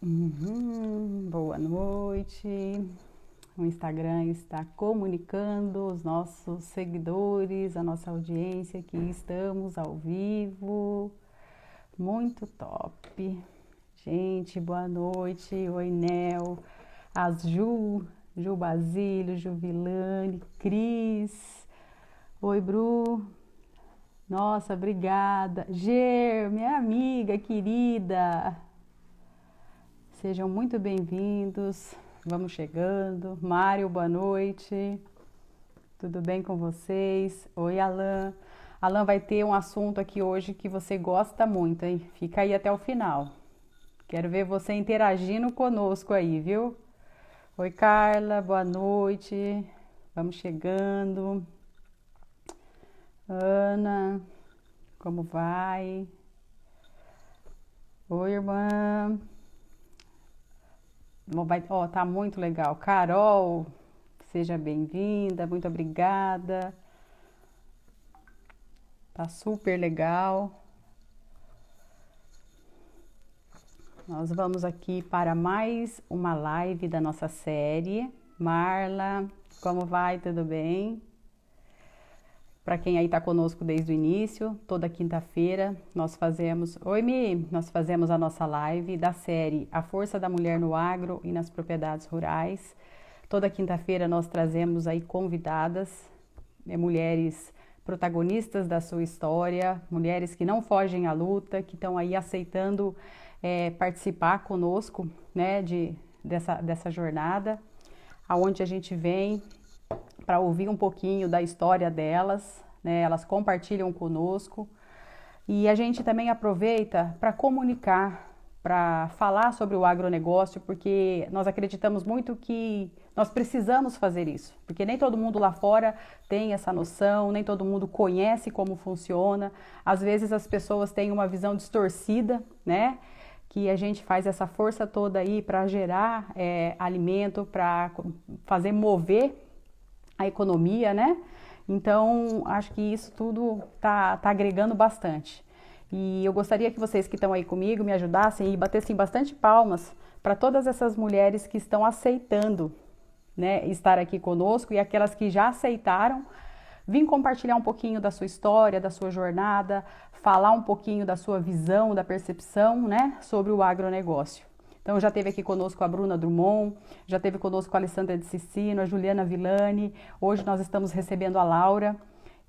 Boa noite. O Instagram está comunicando os nossos seguidores, a nossa audiência que estamos ao vivo. Muito top. Gente, boa noite. Oi, Nel, as Ju Basílio, Juvilane, Cris. Oi, Bru. Nossa, obrigada. Ger, minha amiga querida. Sejam muito bem-vindos. Vamos chegando. Mário, boa noite. Tudo bem com vocês? Oi, Alan. Alan, vai ter um assunto aqui hoje que você gosta muito, hein? Fica aí até o final. Quero ver você interagindo conosco aí, viu? Oi, Carla, boa noite. Vamos chegando. Ana, como vai? Oi, irmã. Ó, tá muito legal. Carol, seja bem-vinda, muito obrigada. Tá super legal. Nós vamos aqui para mais uma live da nossa série. Marla, como vai? Tudo bem? Para quem aí está conosco desde o início, toda quinta-feira nós fazemos... Oi, Mi! Nós fazemos a nossa live da série A Força da Mulher no Agro e nas Propriedades Rurais. Toda quinta-feira nós trazemos aí convidadas, mulheres protagonistas da sua história, mulheres que não fogem à luta, que estão aí aceitando participar conosco, né, dessa jornada, aonde a gente vem para ouvir um pouquinho da história delas, né? Elas compartilham conosco e a gente também aproveita para comunicar, para falar sobre o agronegócio, porque nós acreditamos muito que nós precisamos fazer isso, porque nem todo mundo lá fora tem essa noção, nem todo mundo conhece como funciona. Às vezes as pessoas têm uma visão distorcida, né? Que a gente faz essa força toda aí para gerar alimento, para fazer mover a economia, né? Então, acho que isso tudo tá agregando bastante. E eu gostaria que vocês que estão aí comigo me ajudassem e batessem bastante palmas para todas essas mulheres que estão aceitando, né, estar aqui conosco e aquelas que já aceitaram, vim compartilhar um pouquinho da sua história, da sua jornada, falar um pouquinho da sua visão, da percepção, né, sobre o agronegócio. Então já teve aqui conosco a Bruna Drummond, já teve conosco a Alessandra de Cicino, a Juliana Villani, hoje nós estamos recebendo a Laura.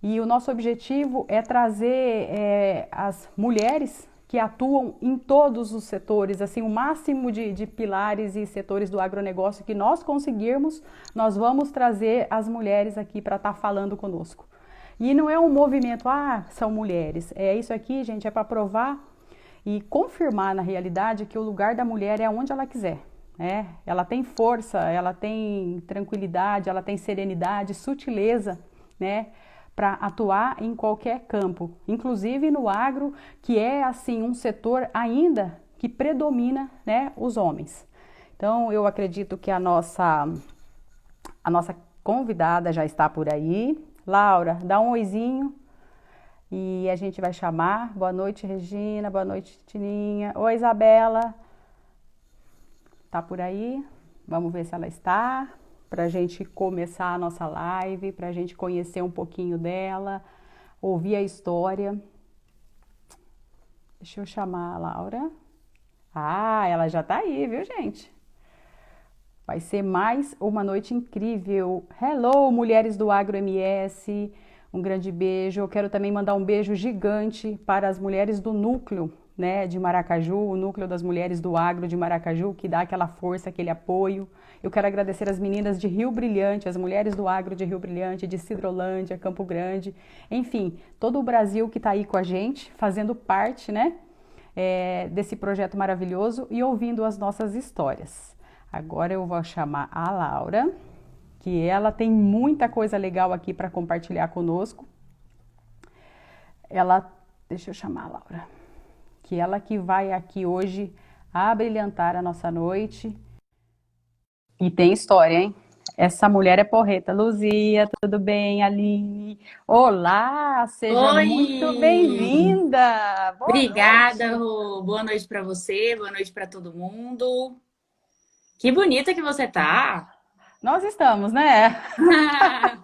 E o nosso objetivo é trazer as mulheres que atuam em todos os setores, assim, o máximo de pilares e setores do agronegócio que nós conseguirmos, nós vamos trazer as mulheres aqui para estar falando conosco. E não é um movimento, são mulheres, é isso aqui, gente, é para provar e confirmar na realidade que o lugar da mulher é onde ela quiser, né? Ela tem força, ela tem tranquilidade, ela tem serenidade, sutileza, né? Para atuar em qualquer campo, inclusive no agro, que é assim um setor ainda que predomina, né, os homens. Então eu acredito que a nossa convidada já está por aí. Laura, dá um oizinho. E a gente vai chamar. Boa noite, Regina. Boa noite, Tininha. Oi, Isabela. Tá por aí? Vamos ver se ela está. Para a gente começar a nossa live, para a gente conhecer um pouquinho dela, ouvir a história. Deixa eu chamar a Laura. Ela já tá aí, viu, gente? Vai ser mais uma noite incrível. Hello, mulheres do Agro MS. Um grande beijo. Eu quero também mandar um beijo gigante para as mulheres do núcleo, né, de Maracaju, o núcleo das mulheres do agro de Maracaju, que dá aquela força, aquele apoio. Eu quero agradecer as meninas de Rio Brilhante, as mulheres do agro de Rio Brilhante, de Sidrolândia, Campo Grande, enfim, todo o Brasil que está aí com a gente, fazendo parte, né, desse projeto maravilhoso e ouvindo as nossas histórias. Agora eu vou chamar a Laura, que ela tem muita coisa legal aqui para compartilhar conosco. Deixa eu chamar a Laura, que ela que vai aqui hoje abrilhantar a nossa noite. E tem história, hein? Essa mulher é porreta. Luzia, tudo bem, Aline? Olá, seja muito Oi! bem-vinda. Boa Obrigada, noite. Rô. Boa noite para você, boa noite para todo mundo. Que bonita que você tá. Nós estamos, né? Nós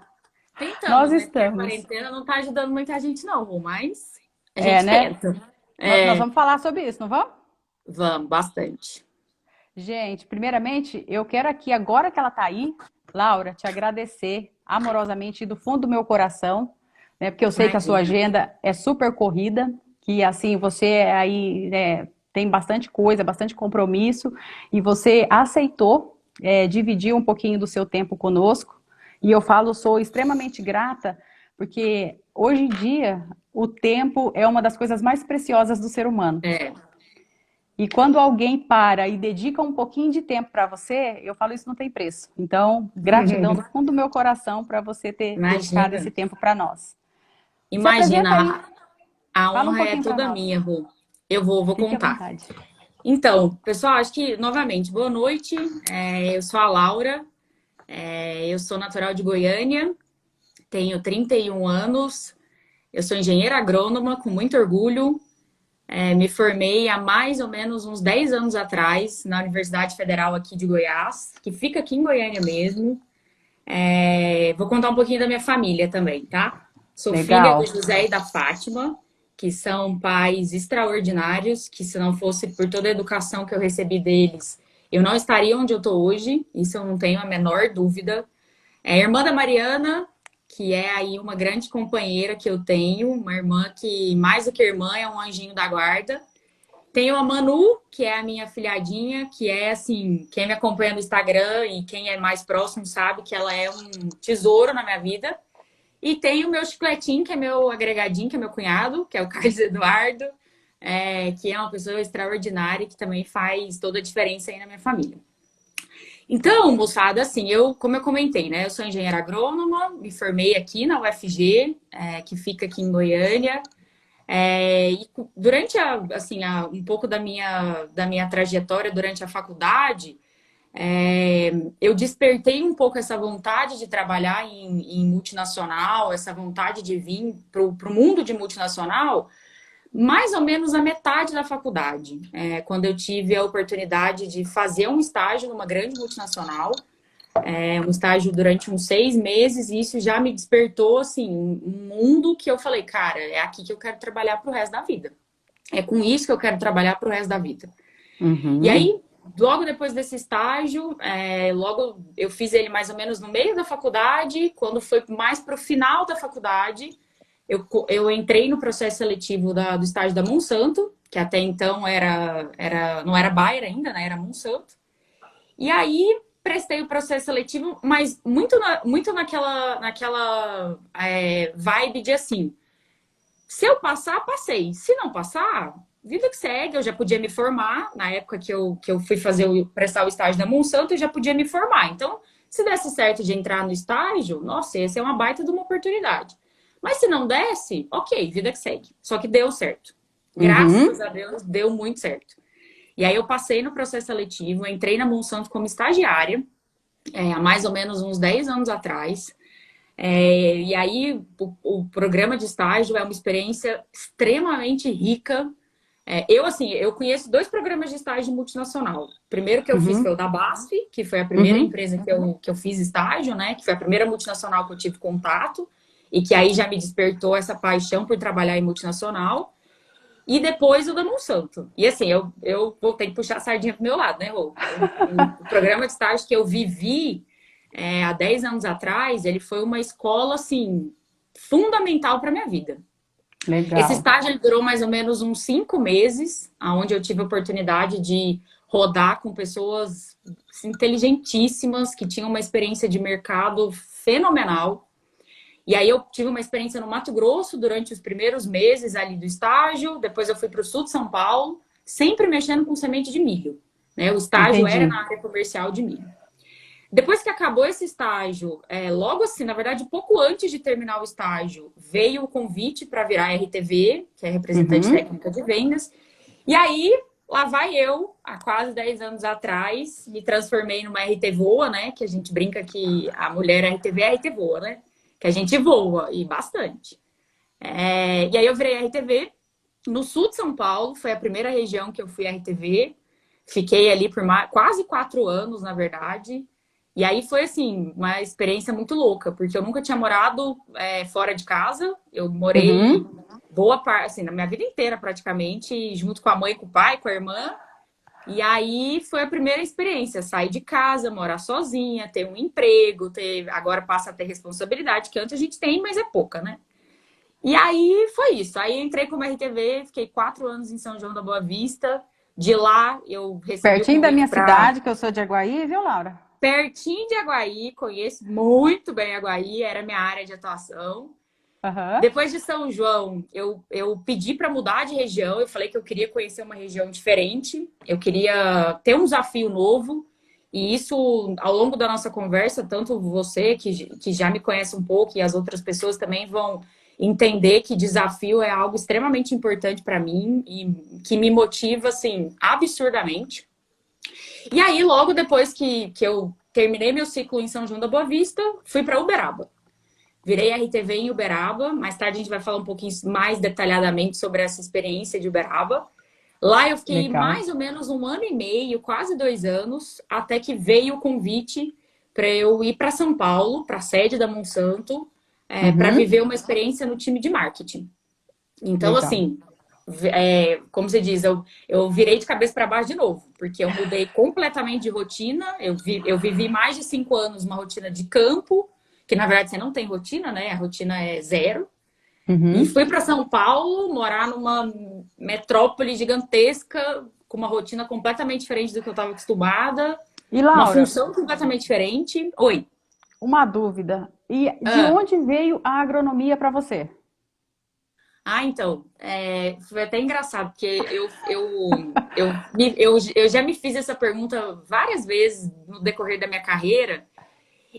Tentamos, né? Porque a estamos. quarentena não tá ajudando muita gente, não, Rô, mas a É, gente né? tenta. Nós É, vamos falar sobre isso, não vamos? vamos, bastante. Gente, primeiramente, eu quero aqui, agora que ela está aí, Laura, te agradecer amorosamente do fundo do meu coração, né? Porque eu sei que a sua Imagina. agenda é super corrida, que assim, você aí, né, tem bastante coisa, bastante compromisso, e você aceitou, dividir um pouquinho do seu tempo conosco. E eu falo, sou extremamente grata, porque hoje em dia o tempo é uma das coisas mais preciosas do ser humano. É, E quando alguém para e dedica um pouquinho de tempo para você, eu falo isso não tem preço. Então, gratidão do fundo do meu coração para você ter dedicado imagina. esse tempo para nós. Se apresenta aí, Imagina, a fala um honra é pouquinho para toda nós. minha, Rô. Eu vou Fique à contar. vontade. Então, pessoal, acho que, novamente, boa noite. Eu sou a Laura. Eu sou natural de Goiânia, tenho 31 anos, eu sou engenheira agrônoma, com muito orgulho. Me formei há mais ou menos uns 10 anos atrás na Universidade Federal aqui de Goiás, que fica aqui em Goiânia mesmo. Vou contar um pouquinho da minha família também, tá? Sou filha do Legal. José e da Fátima, que são pais extraordinários, que se não fosse por toda a educação que eu recebi deles, eu não estaria onde eu tô hoje, isso eu não tenho a menor dúvida. É a irmã da Mariana, que é aí uma grande companheira que eu tenho, uma irmã que, mais do que irmã, é um anjinho da guarda. Tenho a Manu, que é a minha filhadinha, que é assim, quem me acompanha no Instagram e quem é mais próximo sabe que ela é um tesouro na minha vida. E tenho o meu chicletinho, que é meu agregadinho, que é meu cunhado, que é o Carlos Eduardo, que é uma pessoa extraordinária e que também faz toda a diferença aí na minha família. Então, moçada, assim, como eu comentei, né? Eu sou engenheira agrônoma, me formei aqui na UFG, que fica aqui em Goiânia. E durante um pouco da minha trajetória durante a faculdade, eu despertei um pouco essa vontade de trabalhar em multinacional, essa vontade de vir para o mundo de multinacional, mais ou menos a metade da faculdade, quando eu tive a oportunidade de fazer um estágio numa grande multinacional, um estágio durante uns 6 meses, e isso já me despertou assim um mundo que eu falei, cara, é aqui que eu quero trabalhar pro resto da vida. É com isso que eu quero trabalhar pro resto da vida. E Uhum. aí, logo depois desse estágio, logo eu fiz ele mais ou menos no meio da faculdade. Quando foi mais pro final da faculdade, eu entrei no processo seletivo do estágio da Monsanto, que até então não era Bayer ainda, né? Era Monsanto. E aí prestei o processo seletivo, mas muito naquela vibe de assim, se eu passar, passei. Se não passar, vida que segue, eu já podia me formar. Na época que eu fui prestar o estágio da Monsanto, eu já podia me formar. Então, se desse certo de entrar no estágio, nossa, essa é uma baita de uma oportunidade. Mas se não desse, ok, vida que segue. Só que deu certo. Graças Uhum. a Deus, deu muito certo. E aí eu passei no processo seletivo, entrei na Monsanto como estagiária, há mais ou menos uns 10 anos atrás. E aí o programa de estágio é uma experiência extremamente rica. Eu conheço dois programas de estágio multinacional. O primeiro que eu fiz foi o Uhum. da BASF, que foi a primeira Uhum. empresa que eu fiz estágio, né? Que foi a primeira multinacional que eu tive contato e que aí já me despertou essa paixão por trabalhar em multinacional. E depois o da Monsanto. E assim, eu vou ter que puxar a sardinha pro meu lado, né, Rô? O programa de estágio que eu vivi há 10 anos atrás, ele foi uma escola, assim, fundamental para minha vida. Esse Legal. estágio ele durou mais ou menos uns 5 meses, onde eu tive a oportunidade de rodar com pessoas inteligentíssimas, que tinham uma experiência de mercado fenomenal. E aí eu tive uma experiência no Mato Grosso durante os primeiros meses ali do estágio, depois eu fui para o sul de São Paulo, sempre mexendo com semente de milho. Né? O estágio era Entendi. na área comercial de milho. Depois que acabou esse estágio, logo assim, na verdade, pouco antes de terminar o estágio, veio o convite para virar RTV, que é representante Uhum. técnica de vendas. E aí lá vai eu, há quase 10 anos atrás, me transformei numa RT Voa, né? Que a gente brinca que a mulher RTV é RT Voa, né? Que a gente voa, e bastante. E aí eu virei RTV no sul de São Paulo, foi a primeira região que eu fui RTV. Fiquei ali por quase 4 anos, na verdade. E aí foi, assim, uma experiência muito louca, porque eu nunca tinha morado fora de casa. Eu morei Uhum. boa parte, assim, na minha vida inteira praticamente, junto com a mãe, com o pai, com a irmã. E aí foi a primeira experiência, sair de casa, morar sozinha, ter um emprego, agora passa a ter responsabilidade, que antes a gente tem, mas é pouca, né? E aí foi isso. Aí eu entrei como RTV, fiquei 4 anos em São João da Boa Vista. De lá eu recebi o Pertinho da convite minha para cidade, que eu sou de Aguaí, viu, Laura? pertinho de Aguaí, conheço muito bem Aguaí, era minha área de atuação. Aham. Depois de São João, eu pedi para mudar de região. Eu falei que eu queria conhecer uma região diferente, eu queria ter um desafio novo. E isso, ao longo da nossa conversa, tanto você, que já me conhece um pouco, e as outras pessoas também vão entender que desafio é algo extremamente importante para mim e que me motiva, assim, absurdamente. E aí, logo depois que eu terminei meu ciclo em São João da Boa Vista, fui para Uberaba. Virei RTV em Uberaba. Mais tarde a gente vai falar um pouquinho mais detalhadamente sobre essa experiência de Uberaba. Lá eu fiquei Legal. mais ou menos 1 ano e meio, quase 2 anos, até que veio o convite para eu ir para São Paulo, para a sede da Monsanto, para Uhum. viver uma experiência no time de marketing. Então, Legal. assim, como você diz, eu virei de cabeça para baixo de novo, porque eu mudei completamente de rotina. Eu vivi mais de 5 anos uma rotina de campo, que na verdade você não tem rotina, né? A rotina é zero. E Uhum. fui para São Paulo, morar numa metrópole gigantesca, com uma rotina completamente diferente do que eu estava acostumada, E uma Laura, função completamente diferente. Oi. uma dúvida. E de Ah, onde veio a agronomia para você? então, foi até engraçado, porque eu já me fiz essa pergunta várias vezes no decorrer da minha carreira.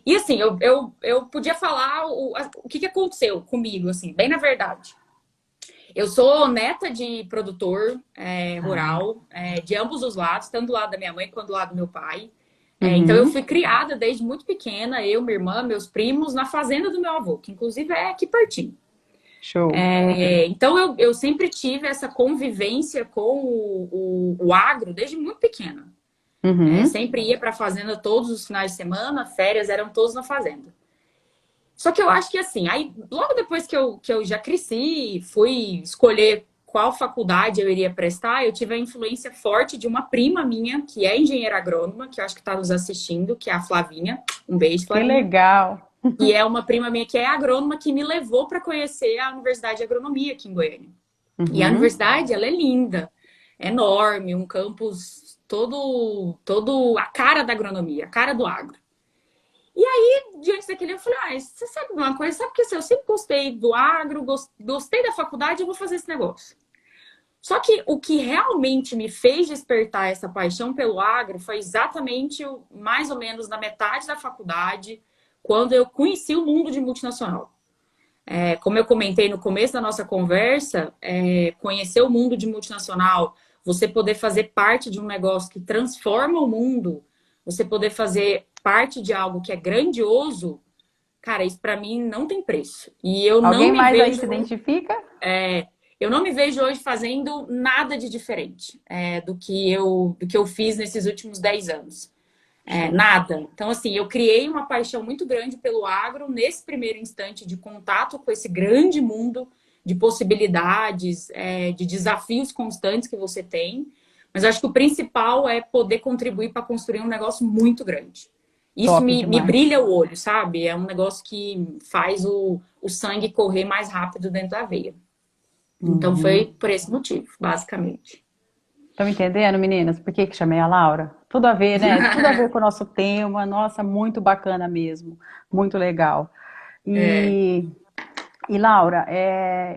E assim, eu podia falar o que aconteceu comigo, assim, bem na verdade. Eu sou neta de produtor Ah. rural, de ambos os lados, tanto do lado da minha mãe quanto do lado do meu pai. Então eu Uhum. fui criada desde muito pequena, eu, minha irmã, meus primos, na fazenda do meu avô, que inclusive é aqui pertinho. Show. Então eu sempre tive essa convivência com o agro desde muito pequena. Uhum. Sempre ia para a fazenda todos os finais de semana, férias eram todos na fazenda. Só que eu acho que assim, aí logo depois que eu já cresci, fui escolher qual faculdade eu iria prestar, eu tive a influência forte de uma prima minha, que é engenheira agrônoma, que eu acho que está nos assistindo, que é a Flavinha. Um beijo, Que Flavinha. legal. E é uma prima minha que é agrônoma que me levou para conhecer a Universidade de Agronomia aqui em Goiânia. E a Uhum. universidade, ela é linda, é enorme, um campus todo a cara da agronomia, a cara do agro. E aí, diante daquele, eu falei, você sabe uma coisa? Sabe que assim, eu sempre gostei do agro, gostei da faculdade, eu vou fazer esse negócio. Só que o que realmente me fez despertar essa paixão pelo agro foi exatamente mais ou menos na metade da faculdade, quando eu conheci o mundo de multinacional. Como eu comentei no começo da nossa conversa, conhecer o mundo de multinacional, você poder fazer parte de um negócio que transforma o mundo, você poder fazer parte de algo que é grandioso, cara, isso para mim não tem preço. E Alguém mais aí se identifica? eu não me vejo hoje fazendo nada de diferente do que eu fiz nesses últimos 10 anos. Show. Nada. Então, assim, eu criei uma paixão muito grande pelo agro nesse primeiro instante de contato com esse grande mundo de possibilidades, de desafios constantes que você tem. Mas eu acho que o principal é poder contribuir para construir um negócio muito grande. Isso Top me demais. brilha o olho, sabe? É um negócio que faz o sangue correr mais rápido dentro da veia. Então Uhum. foi por esse motivo, basicamente. Estão entendendo, meninas? Por que que chamei a Laura? Tudo a ver, né? Tudo a ver com o nosso tema. Nossa, muito bacana mesmo. Muito legal. É, E, Laura,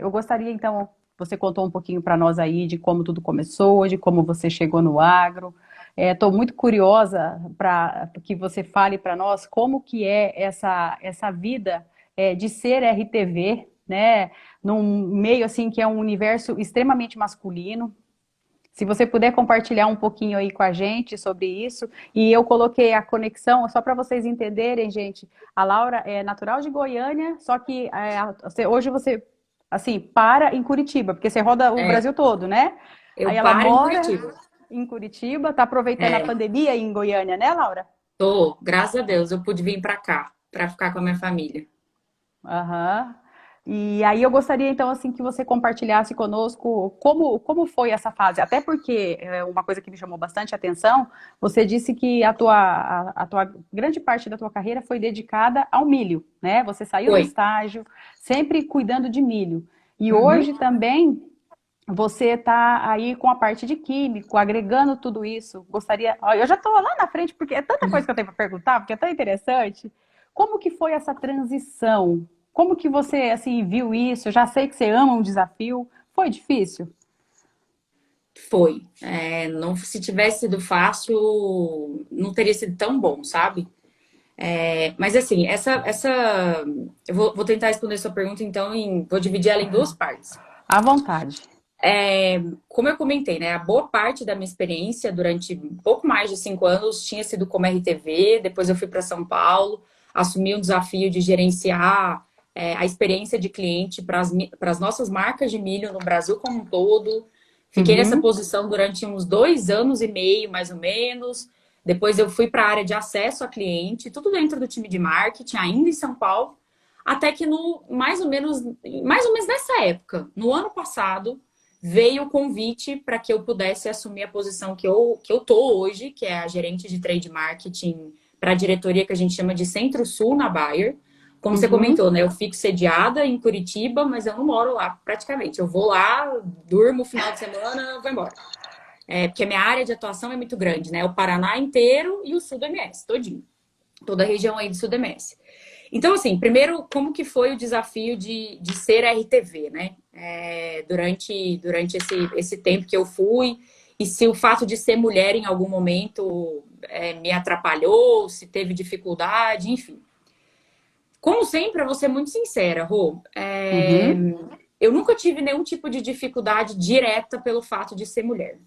eu gostaria então, você contou um pouquinho para nós aí de como tudo começou, de como você chegou no agro. Estou muito curiosa para que você fale para nós como que é essa vida de ser RTV, né? Num meio assim que é um universo extremamente masculino. Se você puder compartilhar um pouquinho aí com a gente sobre isso, e eu coloquei a conexão, só para vocês entenderem, gente, a Laura é natural de Goiânia, só que hoje você, assim, para em Curitiba, porque você roda o É, Brasil todo, né? eu Aí ela paro em mora Curitiba. em Curitiba, tá aproveitando a É, pandemia aí em Goiânia, né, Laura? tô, graças a Deus, eu pude vir para cá, para ficar com a minha família. Aham. E aí eu gostaria então assim que você compartilhasse conosco como foi essa fase, até porque uma coisa que me chamou bastante atenção, você disse que a tua grande parte da tua carreira foi dedicada ao milho, né? Você saiu do Foi. estágio sempre cuidando de milho. E Uhum. hoje também você está aí com a parte de químico, agregando tudo isso. Gostaria, ó, eu já estou lá na frente porque é tanta coisa que eu tenho para perguntar, porque é tão interessante. Como que foi essa transição? Como que você assim viu isso? Eu já sei que você ama um desafio. Foi difícil? Foi. É, não, se tivesse sido fácil, não teria sido tão bom, sabe? É, mas assim, vou tentar responder sua pergunta, então, vou dividir ela em duas partes. À vontade. Como eu comentei, né? A boa parte da minha experiência durante um pouco mais de 5 anos tinha sido como RTV, depois eu fui para São Paulo, assumi o desafio de gerenciar a experiência de cliente para as nossas marcas de milho no Brasil como um todo. Fiquei nessa Uhum, posição durante uns 2 anos e meio, mais ou menos. Depois eu fui para a área de acesso a cliente, tudo dentro do time de marketing, ainda em São Paulo. Até que no mais ou menos nessa época, no ano passado, veio o convite para que eu pudesse assumir a posição que eu tô hoje, que é a gerente de trade marketing para a diretoria que a gente chama de Centro-Sul na Bayer. Como você uhum, comentou, né? Eu fico sediada em Curitiba, mas eu não moro lá praticamente. Eu vou lá, durmo o final de semana, vou embora. Porque a minha área de atuação é muito grande, né? O Paraná inteiro e o sul do MS, todinho. Toda a região aí do sul do MS. Então, assim, primeiro, como que foi o desafio de ser RTV, né? Durante esse tempo que eu fui, e se o fato de ser mulher em algum momento me atrapalhou, se teve dificuldade, enfim. Como sempre, eu vou ser muito sincera, Rô. uhum. Eu nunca tive nenhum tipo de dificuldade direta pelo fato de ser mulher.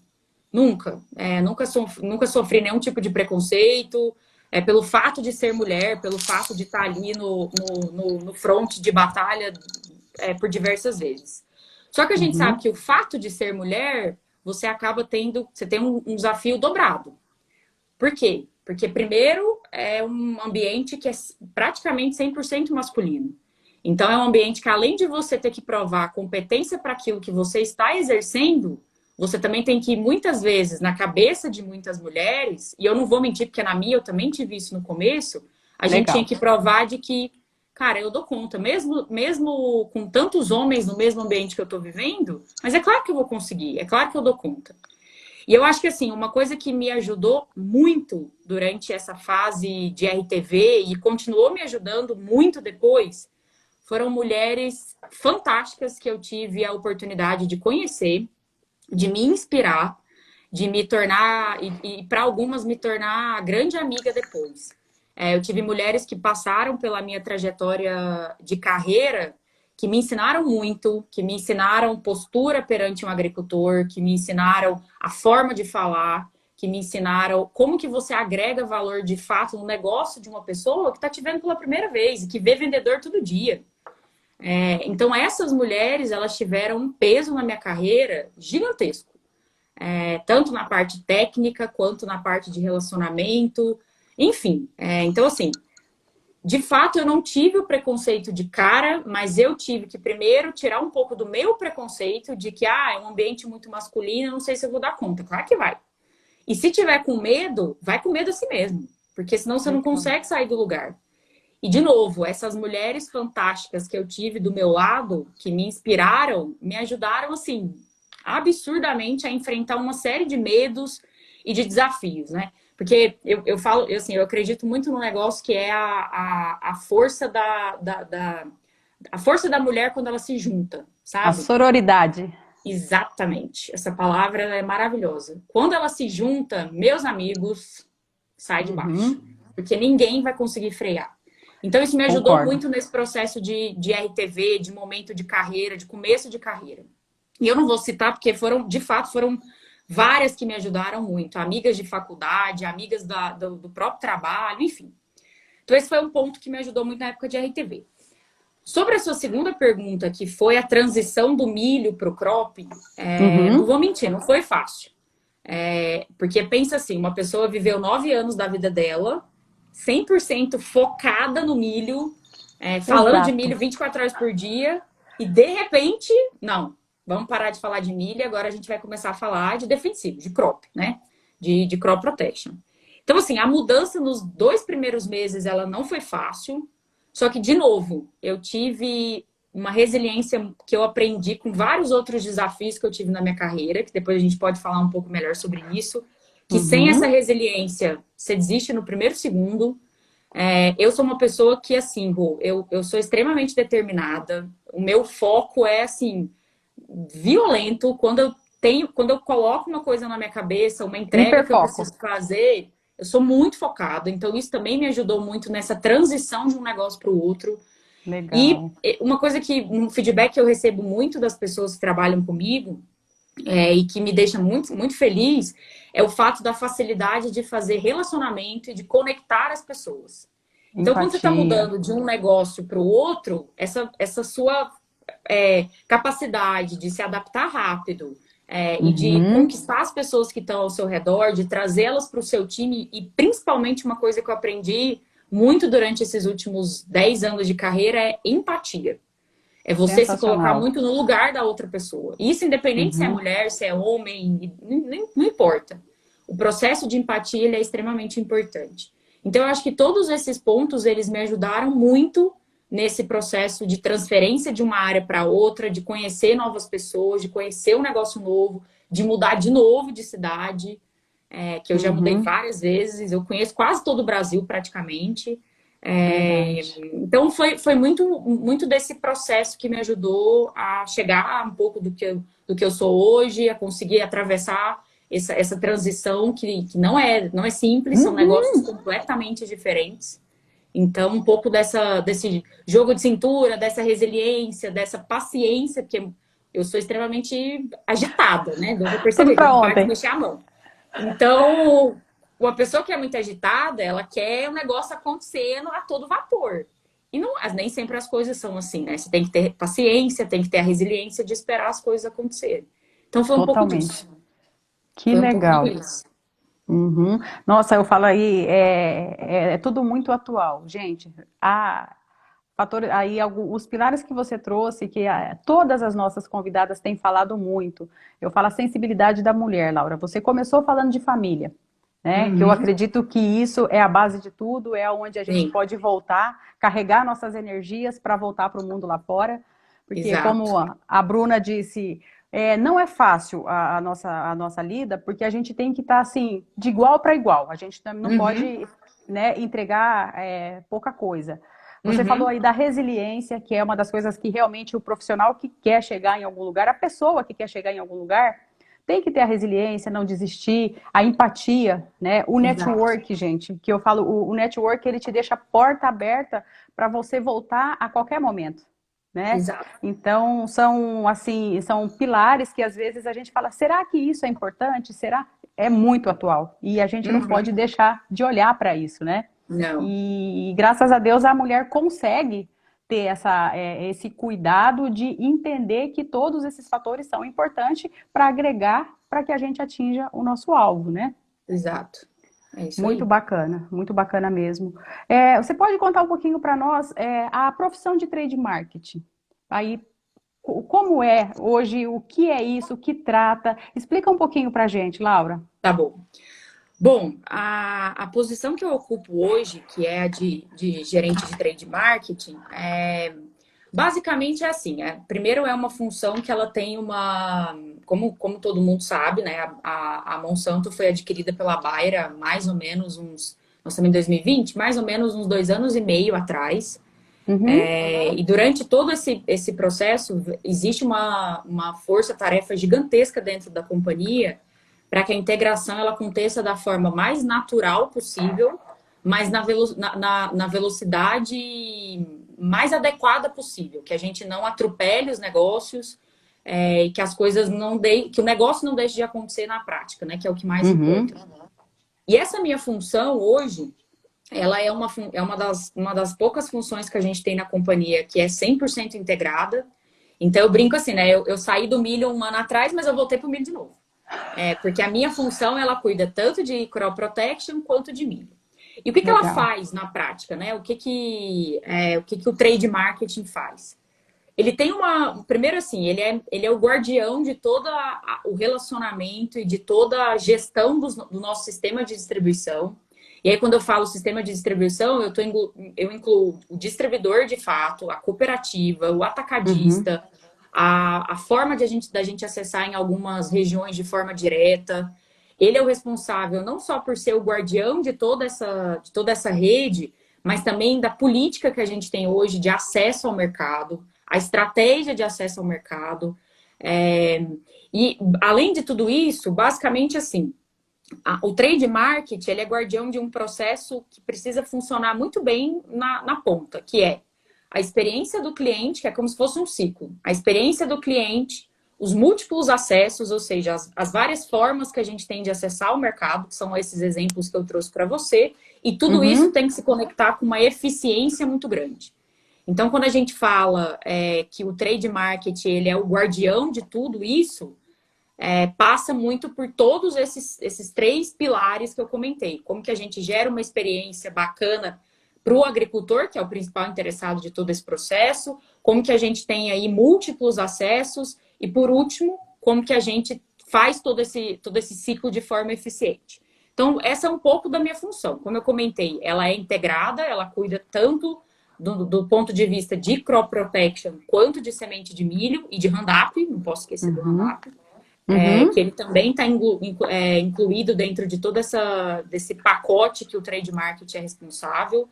Nunca. Nunca sofri nenhum tipo de preconceito. Pelo fato de ser mulher, pelo fato de estar ali no front de batalha por diversas vezes. Só que a gente sabe Uhum. que o fato de ser mulher, você tem um desafio dobrado. Por quê? Porque, primeiro, é um ambiente que é praticamente 100% masculino. Então, é um ambiente que, além de você ter que provar competência para aquilo que você está exercendo, você também tem que, muitas vezes, na cabeça de muitas mulheres, e eu não vou mentir, porque na minha eu também tive isso no começo, a gente tinha Legal. que provar de que, cara, eu dou conta, mesmo com tantos homens no mesmo ambiente que eu estou vivendo, mas é claro que eu vou conseguir, é claro que eu dou conta. E eu acho que, assim, uma coisa que me ajudou muito durante essa fase de RTV e continuou me ajudando muito depois, foram mulheres fantásticas que eu tive a oportunidade de conhecer, de me inspirar, de me tornar, e para algumas me tornar grande amiga depois. Eu tive mulheres que passaram pela minha trajetória de carreira que me ensinaram muito, que me ensinaram postura perante um agricultor, que me ensinaram a forma de falar, que me ensinaram como que você agrega valor de fato no negócio de uma pessoa que está te vendo pela primeira vez e que vê vendedor todo dia. Então essas mulheres, elas tiveram um peso na minha carreira gigantesco. Tanto na parte técnica quanto na parte de relacionamento, enfim. Então, assim, de fato, eu não tive o preconceito de cara, mas eu tive que primeiro tirar um pouco do meu preconceito de que é um ambiente muito masculino, eu não sei se eu vou dar conta. Claro que vai. E se tiver com medo, vai com medo assim mesmo, porque senão você não Legal. consegue sair do lugar. E de novo, essas mulheres fantásticas que eu tive do meu lado, que me inspiraram, me ajudaram assim absurdamente a enfrentar uma série de medos e de desafios, né? Porque eu falo, assim, eu acredito muito no negócio que é a força a força da mulher quando ela se junta, A sabe? sororidade. Exatamente. Essa palavra é maravilhosa. Quando ela se junta, meus amigos, sai de baixo. Uhum. Porque ninguém vai conseguir frear. Então, isso me ajudou Concordo. muito nesse processo de RTV, de momento de carreira, de começo de carreira. E eu não vou citar, porque foram, de fato, foram várias que me ajudaram muito, amigas de faculdade, amigas do próprio trabalho, enfim. Então, esse foi um ponto que me ajudou muito na época de RTV. Sobre a sua segunda pergunta, que foi a transição do milho para o crop, não vou mentir, não foi fácil. Porque pensa assim, uma pessoa viveu 9 anos da vida dela, 100% focada no milho, falando de milho 24 horas por dia, e de repente, não, vamos parar de falar de milho, agora a gente vai começar a falar de defensivo, de crop, né? De crop protection. Então, assim, a mudança nos 2 primeiros meses, ela não foi fácil. Só que, de novo, eu tive uma resiliência que eu aprendi com vários outros desafios que eu tive na minha carreira, que depois a gente pode falar um pouco melhor sobre isso. Que sem essa resiliência, você desiste no primeiro segundo. Eu sou uma pessoa que, assim, Rô, eu sou extremamente determinada. O meu foco é, assim, violento. Quando eu coloco uma coisa na minha cabeça, uma entrega que eu preciso fazer, eu sou muito focada. Então, isso também me ajudou muito nessa transição de um negócio para o outro. Legal. E uma coisa um feedback que eu recebo muito das pessoas que trabalham comigo e que me deixa muito, muito feliz é o fato da facilidade de fazer relacionamento e de conectar as pessoas. Então, quando você está mudando de um negócio para o outro, essa sua capacidade de se adaptar rápido e de conquistar as pessoas que estão ao seu redor, de trazê-las para o seu time e principalmente uma coisa que eu aprendi muito durante esses últimos 10 anos de carreira é empatia. É você se colocar muito no lugar da outra pessoa. Isso independente se é mulher, se é homem, não importa. O processo de empatia ele é extremamente importante. Então, eu acho que todos esses pontos, eles me ajudaram muito nesse processo de transferência de uma área para outra, de conhecer novas pessoas, de conhecer um negócio novo, de mudar de novo de cidade, que eu já mudei várias vezes. Eu conheço quase todo o Brasil, praticamente. Então, foi muito, muito desse processo que me ajudou a chegar um pouco do que eu sou hoje, a conseguir atravessar essa transição que não é simples, são negócios completamente diferentes. Então, um pouco desse jogo de cintura, dessa resiliência, dessa paciência, porque eu sou extremamente agitada, né? Eu vou perceber que eu não paro de mexer a mão. Então, uma pessoa que é muito agitada, ela quer o negócio acontecendo a todo vapor. E nem sempre as coisas são assim, né? Você tem que ter paciência, tem que ter a resiliência de esperar as coisas acontecerem. Então, foi um pouco disso. Que legal. Nossa, eu falo aí, é tudo muito atual. Gente, os pilares que você trouxe, que todas as nossas convidadas têm falado muito. Eu falo a sensibilidade da mulher, Laura. Você começou falando de família, né? Que eu acredito que isso é a base de tudo, é onde a gente pode voltar, carregar nossas energias para voltar para o mundo lá fora. Porque como a Bruna disse, não é fácil a nossa lida, porque a gente tem que estar assim, de igual para igual. A gente não pode, né, entregar pouca coisa. Você falou aí da resiliência, que é uma das coisas que realmente o profissional que quer chegar em algum lugar, a pessoa que quer chegar em algum lugar, tem que ter a resiliência, não desistir, a empatia, né? O network, gente, que eu falo, o network, ele te deixa a porta aberta para você voltar a qualquer momento, né? Então, são pilares que às vezes a gente fala, será que isso é importante? Será? É muito atual. E a gente não pode deixar de olhar para isso, né? Não. E graças a Deus a mulher consegue ter esse cuidado de entender que todos esses fatores são importantes para agregar para que a gente atinja o nosso alvo, né? Exato. É isso muito aí. Muito bacana mesmo. Você pode contar um pouquinho para nós a profissão de trade marketing? Aí, como é hoje, o que é isso, o que trata? Explica um pouquinho para a gente, Laura. Tá bom. Bom, a posição que eu ocupo hoje, que é a de gerente de trade marketing, basicamente é assim. Primeiro é uma função que ela tem como todo mundo sabe, né? A Monsanto foi adquirida pela Bayer há mais ou menos nós estamos em 2020, mais ou menos uns 2 anos e meio atrás. E durante todo esse processo, existe uma força-tarefa gigantesca dentro da companhia para que a integração ela aconteça da forma mais natural possível, mas na velocidade mais adequada possível, que a gente não atropele os negócios, e que as coisas que o negócio não deixe de acontecer na prática, né? Que é o que mais importa. E essa minha função hoje, ela é uma das poucas funções que a gente tem na companhia que é 100% integrada. Então eu brinco assim, né? Eu saí do milho um ano atrás, mas eu voltei pro milho de novo. Porque a minha função, ela cuida tanto de crop protection quanto de milho. E o que ela faz na prática, né? O que o trade marketing faz? Ele tem primeiro assim, ele é o guardião de todo o relacionamento e de toda a gestão do nosso sistema de distribuição. E aí, quando eu falo sistema de distribuição, eu incluo o distribuidor de fato, a cooperativa, o atacadista, a forma da gente acessar em algumas regiões de forma direta. Ele é o responsável não só por ser o guardião de toda essa rede, mas também da política que a gente tem hoje de acesso ao mercado, a estratégia de acesso ao mercado. E, além de tudo isso, basicamente assim, o trade market, ele é guardião de um processo que precisa funcionar muito bem na ponta, que é a experiência do cliente, que é como se fosse um ciclo. A experiência do cliente, os múltiplos acessos, ou seja, as várias formas que a gente tem de acessar o mercado, que são esses exemplos que eu trouxe para você, e tudo isso tem que se conectar com uma eficiência muito grande. Então, quando a gente fala que o trade market ele é o guardião de tudo isso, passa muito por todos esses 3 pilares que eu comentei. Como que a gente gera uma experiência bacana para o agricultor, que é o principal interessado de todo esse processo, como que a gente tem aí múltiplos acessos e, por último, como que a gente faz todo esse ciclo de forma eficiente. Então, essa é um pouco da minha função. Como eu comentei, ela é integrada, ela cuida tanto do ponto de vista de crop protection quanto de semente de milho e de Roundup, não posso esquecer do Roundup. Que ele também está incluído dentro de todo desse pacote que o trade market é responsável.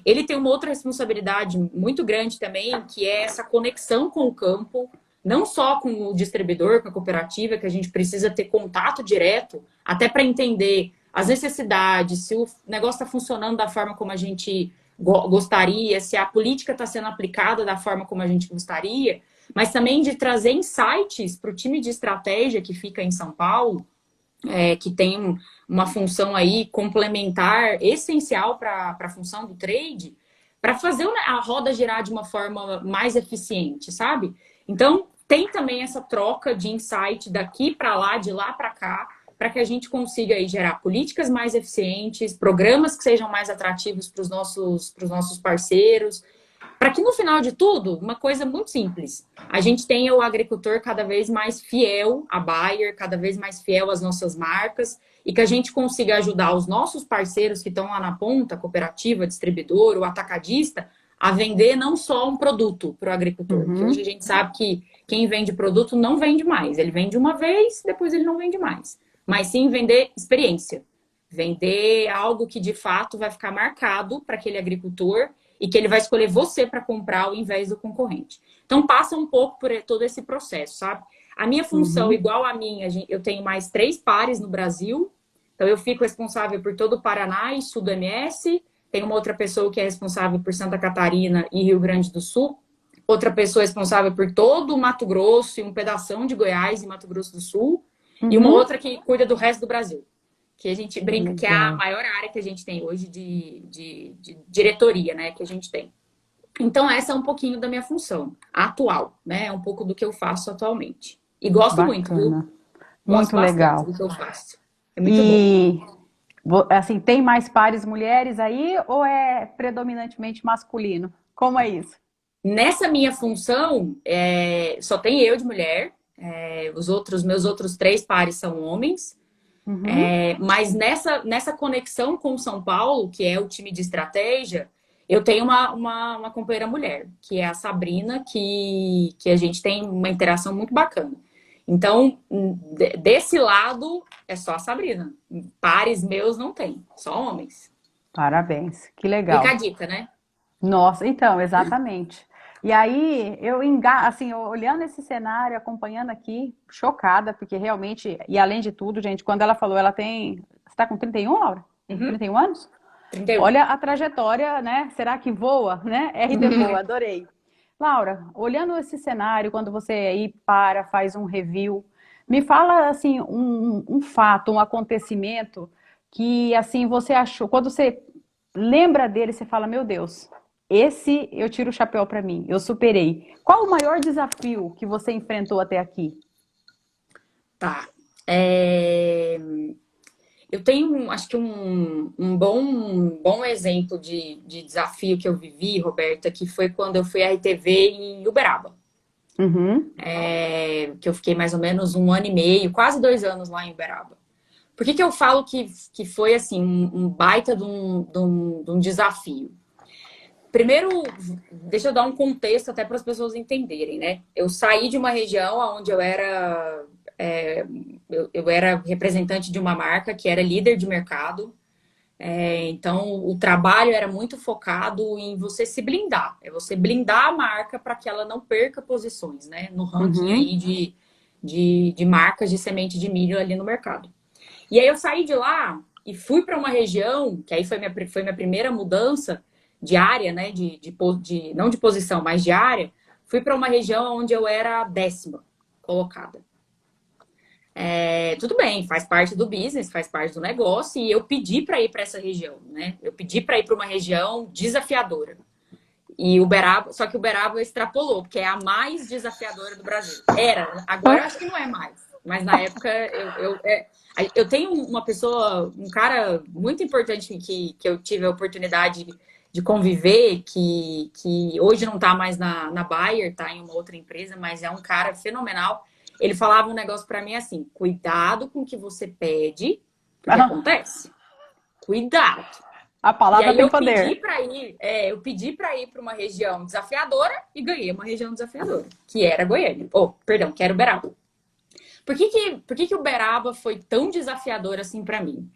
Ele tem uma outra responsabilidade muito grande também, que é essa conexão com o campo, não só com o distribuidor, com a cooperativa, que a gente precisa ter contato direto, até para entender as necessidades, se o negócio está funcionando da forma como a gente gostaria, se a política está sendo aplicada da forma como a gente gostaria, mas também de trazer insights para o time de estratégia que fica em São Paulo, que tem uma função aí complementar, essencial para a função do trade, para fazer a roda girar de uma forma mais eficiente, sabe? Então, tem também essa troca de insight daqui para lá, de lá para cá, para que a gente consiga aí gerar políticas mais eficientes, programas que sejam mais atrativos para os nossos parceiros, para que no final de tudo, uma coisa muito simples, a gente tenha o agricultor cada vez mais fiel a Bayer, cada vez mais fiel às nossas marcas, e que a gente consiga ajudar os nossos parceiros que estão lá na ponta, cooperativa, distribuidor, o atacadista, a vender não só um produto para o agricultor, porque hoje a gente sabe que quem vende produto não vende mais, ele vende uma vez, depois ele não vende mais, mas sim vender experiência, vender algo que de fato vai ficar marcado para aquele agricultor e que ele vai escolher você para comprar ao invés do concorrente. Então, passa um pouco por todo esse processo, sabe? A minha função, igual a minha, eu tenho mais 3 pares no Brasil. Então, eu fico responsável por todo o Paraná e sul do MS. Tem uma outra pessoa que é responsável por Santa Catarina e Rio Grande do Sul. Outra pessoa responsável por todo o Mato Grosso e um pedação de Goiás e Mato Grosso do Sul. E uma outra que cuida do resto do Brasil. Que a gente brinca que é a maior área que a gente tem hoje de diretoria, né, que a gente tem. Então, essa é um pouquinho da minha função atual, né? É um pouco do que eu faço atualmente. E gosto muito, viu? Muito legal. Do que eu faço. É muito bom. Assim, tem mais pares mulheres aí ou é predominantemente masculino? Como é isso? Nessa minha função, só tem eu de mulher. Meus outros 3 pares são homens. Mas nessa conexão com São Paulo, que é o time de estratégia, eu tenho uma companheira mulher, que é a Sabrina, que a gente tem uma interação muito bacana. Então, desse lado, é só a Sabrina. Pares meus não tem, só homens. Parabéns, que legal. Fica a dica, né? Nossa, então, exatamente. E aí, assim, olhando esse cenário, acompanhando aqui, chocada, porque realmente, e além de tudo, gente, quando ela falou, ela tem... Você está com 31, Laura? 31 anos? 31. Olha a trajetória, né? Será que voa, né? RD voa, adorei. Laura, olhando esse cenário, quando você aí para, faz um review, me fala assim um fato, um acontecimento que assim você achou, quando você lembra dele, você fala, meu Deus, esse eu tiro o chapéu para mim, eu superei. Qual o maior desafio que você enfrentou até aqui? Tá. É, Eu tenho, acho que um bom exemplo de desafio que eu vivi, Roberta, que foi quando eu fui à RTV em Uberaba. Uhum, Que eu fiquei mais ou menos 1 ano e meio, quase 2 anos lá em Uberaba. Por que eu falo que foi assim um baita de um desafio? Primeiro, deixa eu dar um contexto até para as pessoas entenderem, né? Eu saí de uma região onde é, eu era representante de uma marca que era líder de mercado. Então, o trabalho era muito focado em você se blindar. É você blindar a marca para que ela não perca posições, né? No ranking uhum. aí de marcas de semente de milho ali no mercado. E aí eu saí de lá e fui para uma região, que aí foi minha primeira mudança de área, né? Não de posição, mas de área. Fui para uma região onde eu era a 10ª colocada. Tudo bem, faz parte do business, faz parte do negócio, e eu pedi para ir para essa região, né? Eu pedi para ir para uma região desafiadora. E Uberaba, só que Uberaba extrapolou, porque é a mais desafiadora do Brasil. Era, agora eu acho que não é mais. Mas na época eu tenho uma pessoa, um cara muito importante que eu tive a oportunidade de conviver, que hoje não está mais na Bayer, está em uma outra empresa, mas é um cara fenomenal. Ele falava um negócio para mim assim: cuidado com o que você pede, porque acontece. Cuidado. A E palavra aí tem poder. eu pedi para ir para uma região desafiadora e ganhei uma região desafiadora, que era Goiânia. Perdão, que era Uberaba. Por que Uberaba foi tão desafiador assim para mim?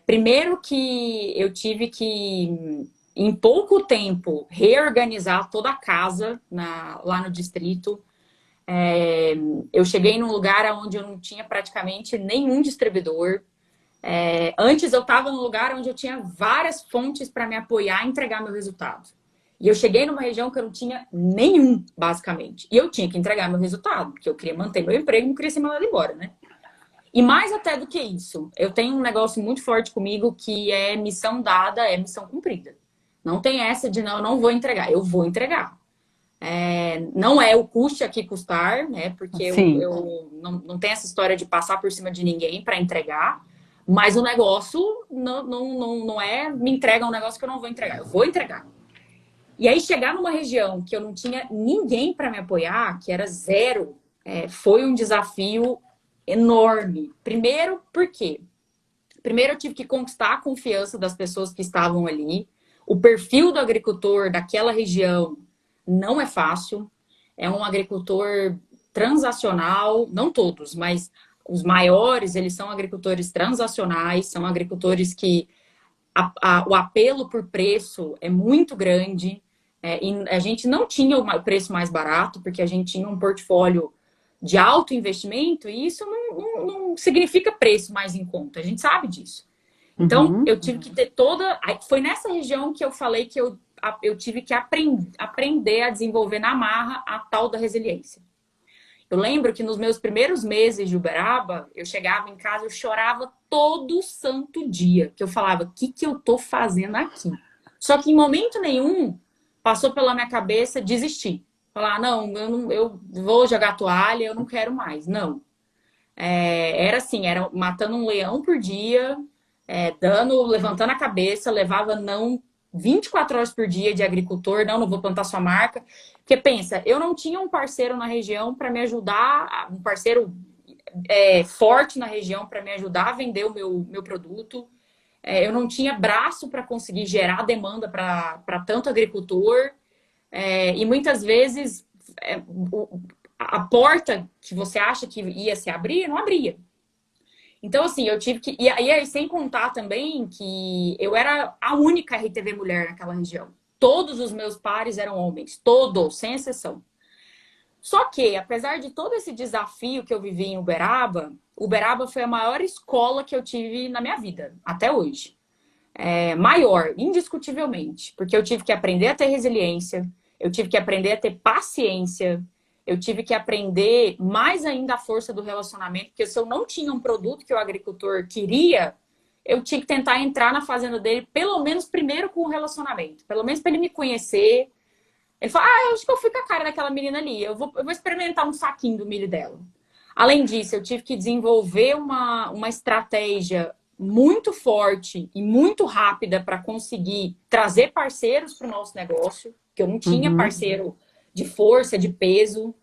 Primeiro que eu tive que, em pouco tempo, reorganizar toda a casa lá no distrito. Eu cheguei num lugar onde eu não tinha praticamente nenhum distribuidor. Antes eu estava num lugar onde eu tinha várias fontes para me apoiar e entregar meu resultado. E eu cheguei numa região que eu não tinha nenhum, basicamente. E eu tinha que entregar meu resultado, porque eu queria manter meu emprego e não queria ser mandado embora, né? E mais até do que isso, eu tenho um negócio muito forte comigo que é missão dada, é missão cumprida. Não tem essa de não, eu não vou entregar, eu vou entregar. Não é o custe aqui custar, né? Porque Sim. eu não tenho essa história de passar por cima de ninguém para entregar, mas o negócio não é me entrega um negócio que eu não vou entregar, eu vou entregar. E aí chegar numa região que eu não tinha ninguém para me apoiar, que era zero, foi um desafio enorme. Primeiro, por quê? Primeiro eu tive que conquistar a confiança das pessoas que estavam ali. O perfil do agricultor daquela região não é fácil. É um agricultor transacional, não todos, mas os maiores, eles são agricultores transacionais, são agricultores que o apelo por preço é muito grande. E a gente não tinha o preço mais barato, porque a gente tinha um portfólio de alto investimento, e isso não significa preço mais em conta, a gente sabe disso. Então, Uhum. eu tive que ter toda. Foi nessa região que eu falei que eu tive que aprender a desenvolver na marra a tal da resiliência. Eu lembro que nos meus primeiros meses de Uberaba, eu chegava em casa, eu chorava todo santo dia, que eu falava, o que eu tô fazendo aqui? Só que em momento nenhum passou pela minha cabeça desistir. Falar, não, eu vou jogar toalha, eu não quero mais. Não. Era assim, era matando um leão por dia, levantando a cabeça, levava não 24 horas por dia de agricultor, não vou plantar sua marca. Porque pensa, eu não tinha um parceiro na região para me ajudar, um parceiro forte na região para me ajudar a vender o meu produto. Eu não tinha braço para conseguir gerar demanda para tanto agricultor. E muitas vezes a porta que você acha que ia se abrir, não abria. Então, assim, eu tive que. E aí, sem contar também que eu era a única RTV mulher naquela região. Todos os meus pares eram homens, todos, sem exceção. Só que, apesar de todo esse desafio que eu vivi em Uberaba, Uberaba foi a maior escola que eu tive na minha vida, até hoje. Maior, indiscutivelmente, porque eu tive que aprender a ter resiliência, eu tive que aprender a ter paciência, eu tive que aprender mais ainda a força do relacionamento, porque se eu não tinha um produto que o agricultor queria, eu tinha que tentar entrar na fazenda dele, pelo menos primeiro com o relacionamento, pelo menos para ele me conhecer. Ele falou, eu acho que eu fui com a cara daquela menina ali, eu vou experimentar um saquinho do milho dela. Além disso, eu tive que desenvolver uma estratégia muito forte e muito rápida para conseguir trazer parceiros para o nosso negócio, que eu não tinha parceiro de força, de peso.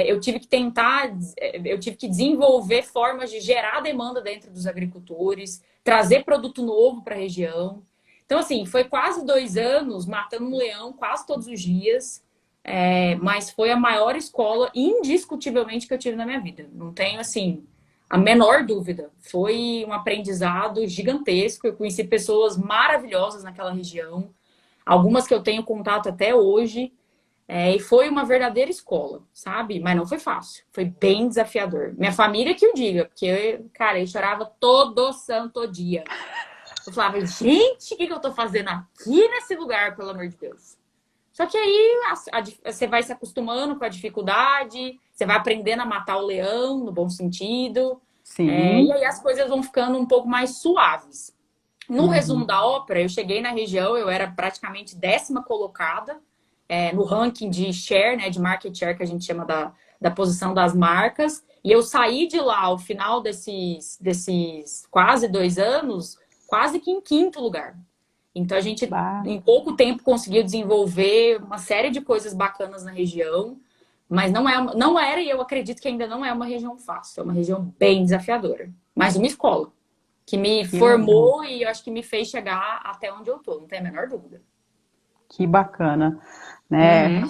Eu tive que desenvolver formas de gerar demanda dentro dos agricultores, trazer produto novo para a região. Então, assim, foi quase 2 anos matando um leão quase todos os dias, mas foi a maior escola, indiscutivelmente, que eu tive na minha vida. Não tenho, assim, a menor dúvida. Foi um aprendizado gigantesco. Eu conheci pessoas maravilhosas naquela região, algumas que eu tenho contato até hoje. E foi uma verdadeira escola, sabe? Mas não foi fácil. Foi bem desafiador. Minha família que o diga, porque, cara, eu chorava todo santo dia. Eu falava, gente, o que eu tô fazendo aqui nesse lugar, pelo amor de Deus? Só que aí você vai se acostumando com a dificuldade, você vai aprendendo a matar o leão, no bom sentido. Sim. E aí as coisas vão ficando um pouco mais suaves. No resumo da ópera, eu cheguei na região, eu era praticamente 10ª colocada no ranking de share, né, de market share, que a gente chama da posição das marcas. E eu saí de lá, ao final desses quase 2 anos, quase que em 5º lugar. Então, a gente, em pouco tempo, conseguiu desenvolver uma série de coisas bacanas na região, mas não era, e eu acredito que ainda não é uma região fácil, é uma região bem desafiadora. Mas uma escola que me formou e eu acho que me fez chegar até onde eu tô, não tem a menor dúvida. Que bacana, né?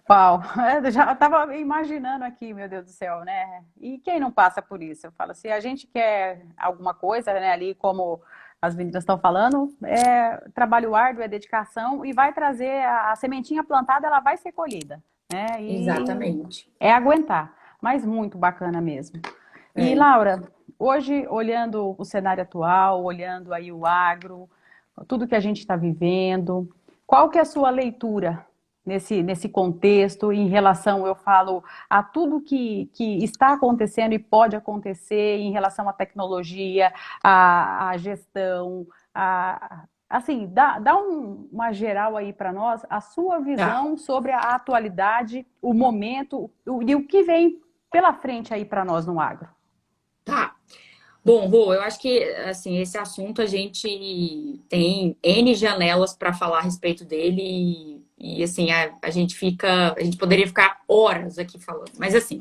Uau, eu já estava imaginando aqui, meu Deus do céu, né? E quem não passa por isso? Eu falo, se a gente quer alguma coisa, né, ali como as meninas estão falando, trabalho árduo, é dedicação e vai trazer a sementinha plantada, ela vai ser colhida, né? E Exatamente. é aguentar, mas muito bacana mesmo. E Laura, hoje olhando o cenário atual, olhando aí o agro, tudo que a gente está vivendo, qual que é a sua leitura nesse contexto, em relação, eu falo, a tudo que está acontecendo e pode acontecer em relação à tecnologia, à gestão, assim, dá uma geral aí para nós, a sua visão sobre a atualidade, o momento e o que vem pela frente aí para nós no agro. Tá. Bom, Rô, eu acho que assim, esse assunto a gente tem N janelas para falar a respeito dele e assim, a gente poderia ficar horas aqui falando. Mas assim,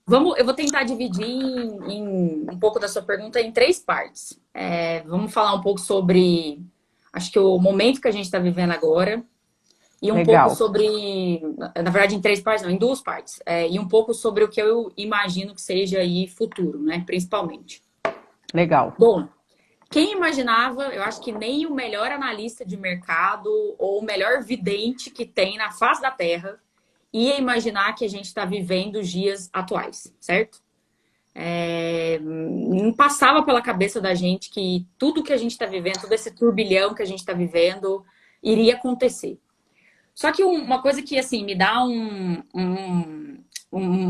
eu vou tentar dividir em um pouco da sua pergunta em 3 partes. Vamos falar um pouco sobre, acho que o momento que a gente está vivendo agora, e um pouco sobre, na verdade, em 3 partes, não, em 2 partes, e um pouco sobre o que eu imagino que seja aí futuro, né, principalmente. Legal. Bom, quem imaginava, eu acho que nem o melhor analista de mercado ou o melhor vidente que tem na face da Terra ia imaginar que a gente está vivendo os dias atuais, certo? Não passava pela cabeça da gente que tudo que a gente está vivendo, todo esse turbilhão que a gente está vivendo, iria acontecer. Só que uma coisa que, assim, me dá um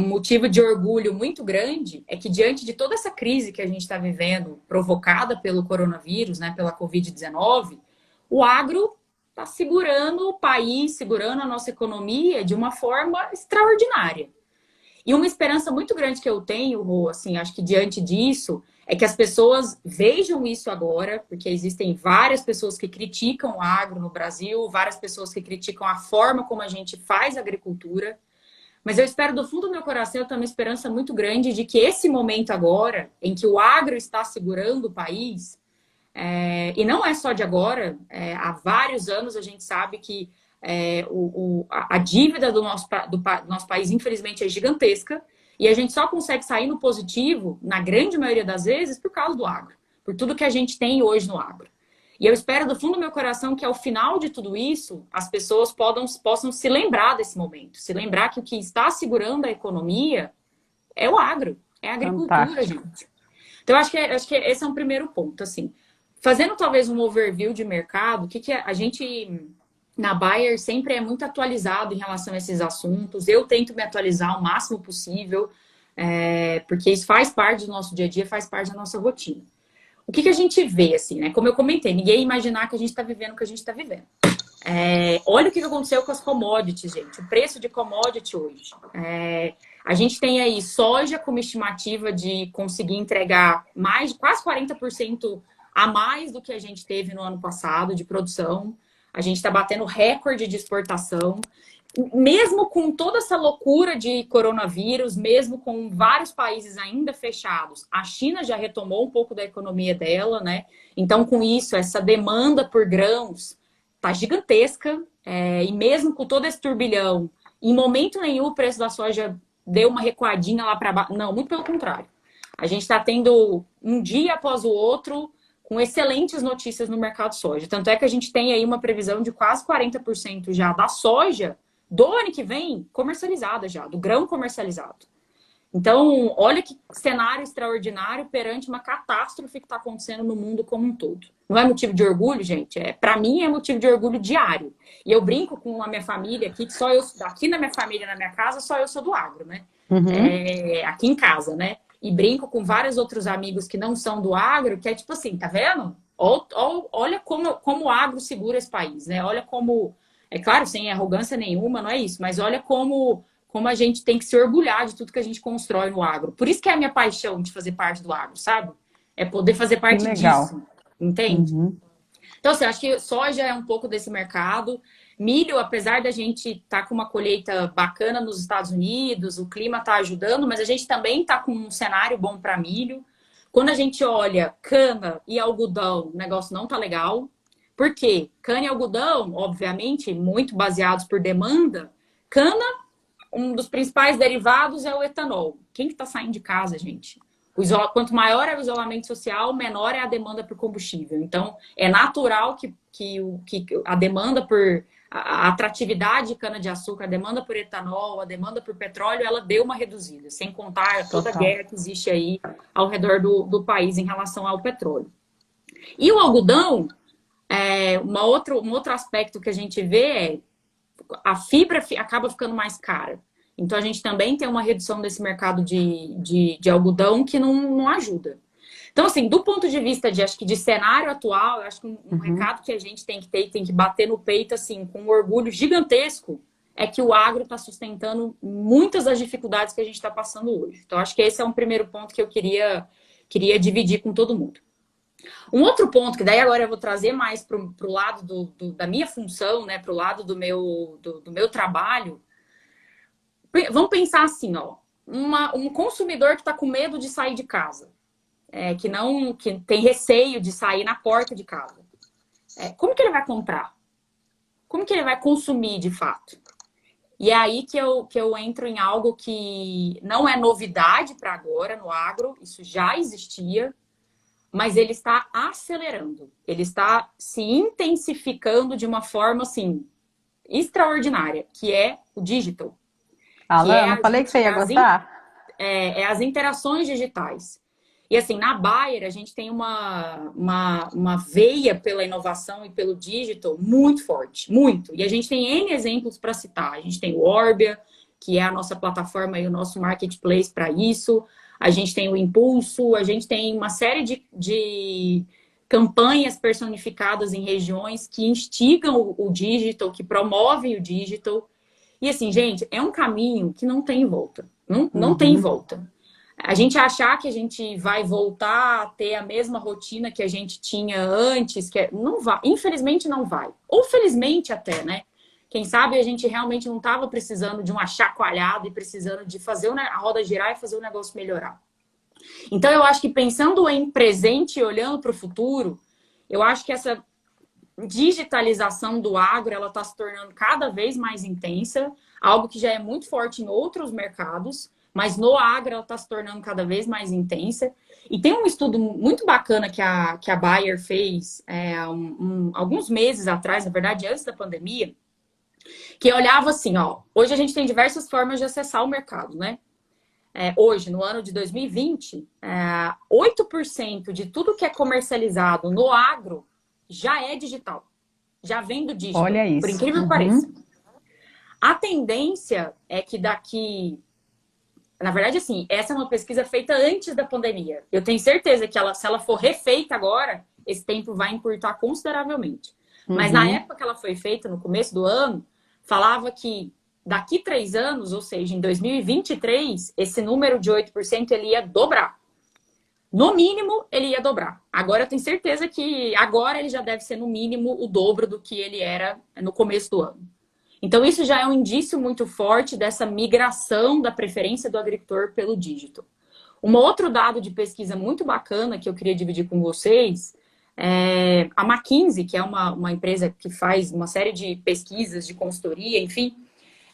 motivo de orgulho muito grande é que, diante de toda essa crise que a gente está vivendo, provocada pelo coronavírus, né, pela Covid-19, o agro está segurando o país, segurando a nossa economia de uma forma extraordinária. E uma esperança muito grande que eu tenho, Rô, assim, acho que diante disso, é que as pessoas vejam isso agora, porque existem várias pessoas que criticam o agro no Brasil, várias pessoas que criticam a forma como a gente faz agricultura. Mas eu espero do fundo do meu coração, eu tenho uma esperança muito grande de que esse momento agora, em que o agro está segurando o país, e não é só de agora, há vários anos a gente sabe que a dívida do nosso país, infelizmente, é gigantesca, e a gente só consegue sair no positivo, na grande maioria das vezes, por causa do agro, por tudo que a gente tem hoje no agro. E eu espero do fundo do meu coração que, ao final de tudo isso, as pessoas possam se lembrar desse momento, se lembrar que o que está segurando a economia é o agro, é a agricultura, gente. Então, eu acho que esse é um primeiro ponto, assim. Fazendo talvez um overview de mercado, o que a gente na Bayer sempre é muito atualizado em relação a esses assuntos. Eu tento me atualizar o máximo possível, porque isso faz parte do nosso dia a dia, faz parte da nossa rotina. O que a gente vê, assim, né? Como eu comentei, ninguém ia imaginar que a gente está vivendo o que a gente está vivendo. Olha o que aconteceu com as commodities, gente. O preço de commodity hoje. A gente tem aí soja como estimativa de conseguir entregar mais, quase 40% a mais do que a gente teve no ano passado de produção. A gente está batendo recorde de exportação. Mesmo com toda essa loucura de coronavírus, mesmo com vários países ainda fechados, a China já retomou um pouco da economia dela, né? Então, com isso, essa demanda por grãos tá gigantesca, e mesmo com todo esse turbilhão, em momento nenhum o preço da soja deu uma recuadinha lá para baixo. Não, muito pelo contrário. A gente está tendo um dia após o outro com excelentes notícias no mercado soja. Tanto é que a gente tem aí uma previsão de quase 40% já da soja do ano que vem comercializada já, do grão comercializado. Então, olha que cenário extraordinário perante uma catástrofe que está acontecendo no mundo como um todo. Não é motivo de orgulho, gente? Para mim é motivo de orgulho diário. E eu brinco com a minha família aqui, que só eu, aqui na minha família, na minha casa, só eu sou do agro, né? Aqui em casa, né? E brinco com vários outros amigos que não são do agro, que é tipo assim, tá vendo? Olha como o agro segura esse país, né? Olha como, é claro, sem arrogância nenhuma, não é isso, mas olha como a gente tem que se orgulhar de tudo que a gente constrói no agro. Por isso que é a minha paixão de fazer parte do agro, sabe? É poder fazer parte disso, entende? Então, assim, acho que soja é um pouco desse mercado. Milho, apesar da gente estar com uma colheita bacana nos Estados Unidos, o clima está ajudando, mas a gente também está com um cenário bom para milho. Quando a gente olha cana e algodão, o negócio não tá legal. Por quê? Cana e algodão, obviamente, muito baseados por demanda. Cana, um dos principais derivados é o etanol. Quem que está saindo de casa, gente? Quanto maior é o isolamento social, menor é a demanda por combustível. Então, é natural que a demanda por a atratividade de cana-de-açúcar, a demanda por etanol, a demanda por petróleo, ela deu uma reduzida, sem contar toda a guerra que existe aí ao redor do país em relação ao petróleo. E o algodão, um outro aspecto que a gente vê é a fibra acaba ficando mais cara. Então, a gente também tem uma redução desse mercado de algodão que não ajuda. Então, assim, do ponto de vista acho que de cenário atual, eu acho que um recado que a gente tem que ter e tem que bater no peito, assim, com um orgulho gigantesco, é que o agro está sustentando muitas das dificuldades que a gente está passando hoje. Então, acho que esse é um primeiro ponto que eu queria dividir com todo mundo. Um outro ponto, que daí agora eu vou trazer mais para o lado da minha função, né, para o lado do meu trabalho. Vamos pensar assim, ó, um consumidor que está com medo de sair de casa, que tem receio de sair na porta de casa. Como que ele vai comprar? Como que ele vai consumir de fato? E é aí que eu entro em algo que não é novidade para agora no agro, isso já existia, mas ele está acelerando, ele está se intensificando de uma forma, assim, extraordinária, que é o digital. Alana, falei que você ia gostar? As interações digitais. E assim, na Bayer, a gente tem uma veia pela inovação e pelo digital muito forte, muito. E a gente tem N exemplos para citar. A gente tem o Orbia, que é a nossa plataforma e o nosso marketplace para isso. A gente tem o Impulso, a gente tem uma série de campanhas personificadas em regiões que instigam o digital, que promovem o digital. E assim, gente, é um caminho que não tem volta. Não tem volta. A gente achar que a gente vai voltar a ter a mesma rotina que a gente tinha antes, não vai. Infelizmente não vai. Ou felizmente até, né? Quem sabe a gente realmente não estava precisando de uma chacoalhada e precisando de fazer a roda girar e fazer o negócio melhorar. Então, eu acho que pensando em presente e olhando para o futuro, eu acho que essa digitalização do agro, ela está se tornando cada vez mais intensa, algo que já é muito forte em outros mercados, mas no agro ela está se tornando cada vez mais intensa. E tem um estudo muito bacana que a Bayer fez alguns meses atrás, na verdade, antes da pandemia, que olhava assim, ó, hoje a gente tem diversas formas de acessar o mercado, né? Hoje, no ano de 2020, 8% de tudo que é comercializado no agro já é digital. já vem do digital, Olha por isso. incrível que pareça. A tendência é que daqui... Na verdade, assim, essa é uma pesquisa feita antes da pandemia. Eu tenho certeza que se ela for refeita agora, esse tempo vai encurtar consideravelmente. Mas na época que ela foi feita, no começo do ano, falava que daqui 3 anos, ou seja, em 2023, esse número de 8% ele ia dobrar. No mínimo, ele ia dobrar. Agora eu tenho certeza que agora ele já deve ser no mínimo o dobro do que ele era no começo do ano. Então, isso já é um indício muito forte dessa migração da preferência do agricultor pelo dígito. Um outro dado de pesquisa muito bacana que eu queria dividir com vocês é a McKinsey, que é uma empresa que faz uma série de pesquisas, de consultoria, enfim.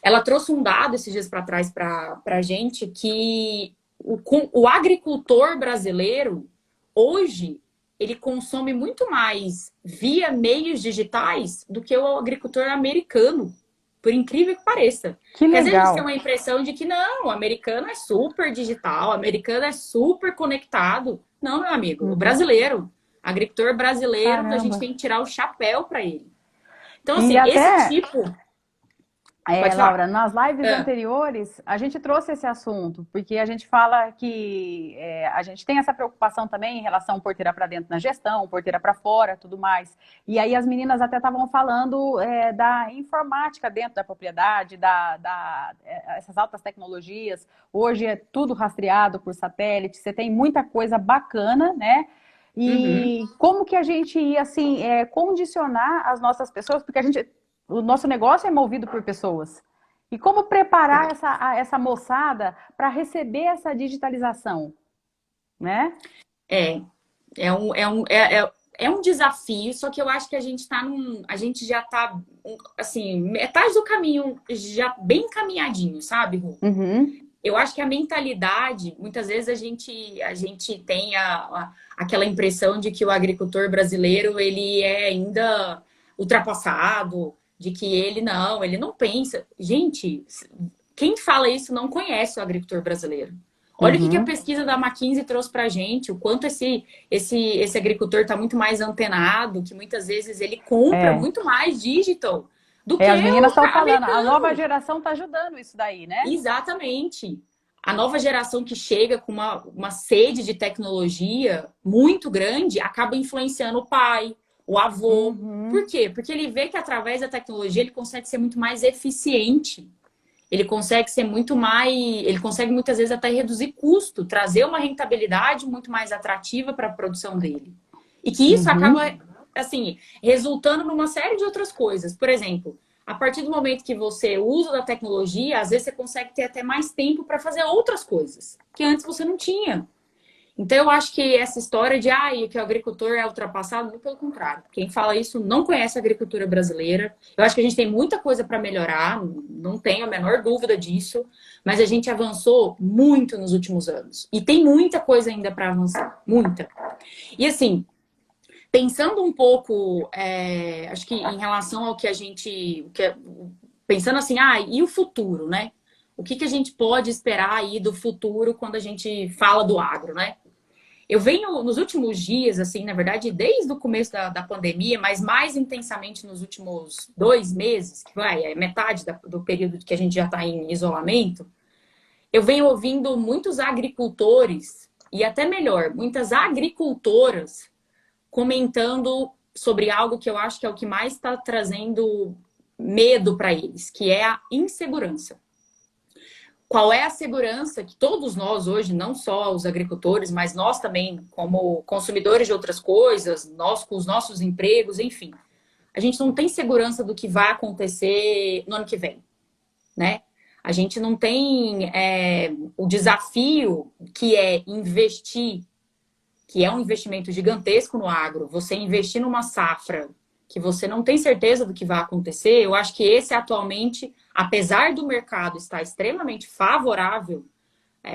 Ela trouxe um dado esses dias para trás para a gente que o agricultor brasileiro, hoje, ele consome muito mais via meios digitais do que o agricultor americano. Por incrível que pareça. Que Porque às vezes a gente legal. tem uma impressão de que não, o americano é super digital, o americano é super conectado. Não, meu amigo, o brasileiro, agricultor brasileiro, a gente Caramba. tem que tirar o chapéu para ele. Então, E assim, esse até, tipo... Pode Laura, falar. nas lives Ah, anteriores, a gente trouxe esse assunto, porque a gente fala que a gente tem essa preocupação também em relação porteira para dentro na gestão, porteira para fora, tudo mais. E aí as meninas até estavam falando da informática dentro da propriedade, essas altas tecnologias. Hoje é tudo rastreado por satélite, você tem muita coisa bacana, né? uhum. E como que a gente ia, assim, condicionar as nossas pessoas, porque o nosso negócio é movido por pessoas. E como preparar essa moçada para receber essa digitalização, né? É, é um desafio, só que eu acho que a gente já tá, assim, metade do caminho já bem caminhadinho, sabe, Ru? Uhum. Eu acho que a mentalidade, muitas vezes a gente tem aquela impressão de que o agricultor brasileiro ele é ainda ultrapassado, de que ele não pensa. Gente, quem fala isso não conhece o agricultor brasileiro. Olha o que a Uhum. pesquisa da McKinsey trouxe para a gente, o quanto esse agricultor está muito mais antenado, que muitas vezes ele compra É. muito mais digital do que As meninas o estão falando, a nova americano. geração está ajudando isso daí, né? Exatamente. A nova geração que chega com uma sede de tecnologia muito grande acaba influenciando o pai, o avô. Por Uhum. quê? Porque ele vê que através da tecnologia ele consegue ser muito mais eficiente. Ele consegue ser muito mais. Ele consegue muitas vezes até reduzir custo, trazer uma rentabilidade muito mais atrativa para a produção dele. E que isso acaba, Uhum. assim, resultando numa série de outras coisas. Por exemplo, a partir do momento que você usa da tecnologia, às vezes você consegue ter até mais tempo para fazer outras coisas que antes você não tinha. Então, eu acho que essa história de que o agricultor é ultrapassado, muito pelo contrário. Quem fala isso não conhece a agricultura brasileira. Eu acho que a gente tem muita coisa para melhorar, não tenho a menor dúvida disso, mas a gente avançou muito nos últimos anos. E tem muita coisa ainda para avançar, muita. E assim, pensando um pouco, acho que em relação ao que a gente. Pensando assim, e o futuro, né? O que a gente pode esperar aí do futuro quando a gente fala do agro, né? Eu venho nos últimos dias, assim, na verdade, desde o começo da pandemia, mas mais intensamente nos últimos 2 meses, que é metade do período que a gente já está em isolamento, eu venho ouvindo muitos agricultores, e até melhor, muitas agricultoras comentando sobre algo que eu acho que é o que mais está trazendo medo para eles, que é a insegurança. Qual é a segurança que todos nós hoje, não só os agricultores, mas nós também, como consumidores de outras coisas, nós com os nossos empregos, enfim, a gente não tem segurança do que vai acontecer no ano que vem, né? A gente não tem o desafio que é investir, que é um investimento gigantesco no agro, você investir numa safra que você não tem certeza do que vai acontecer, eu acho que esse atualmente, apesar do mercado estar extremamente favorável,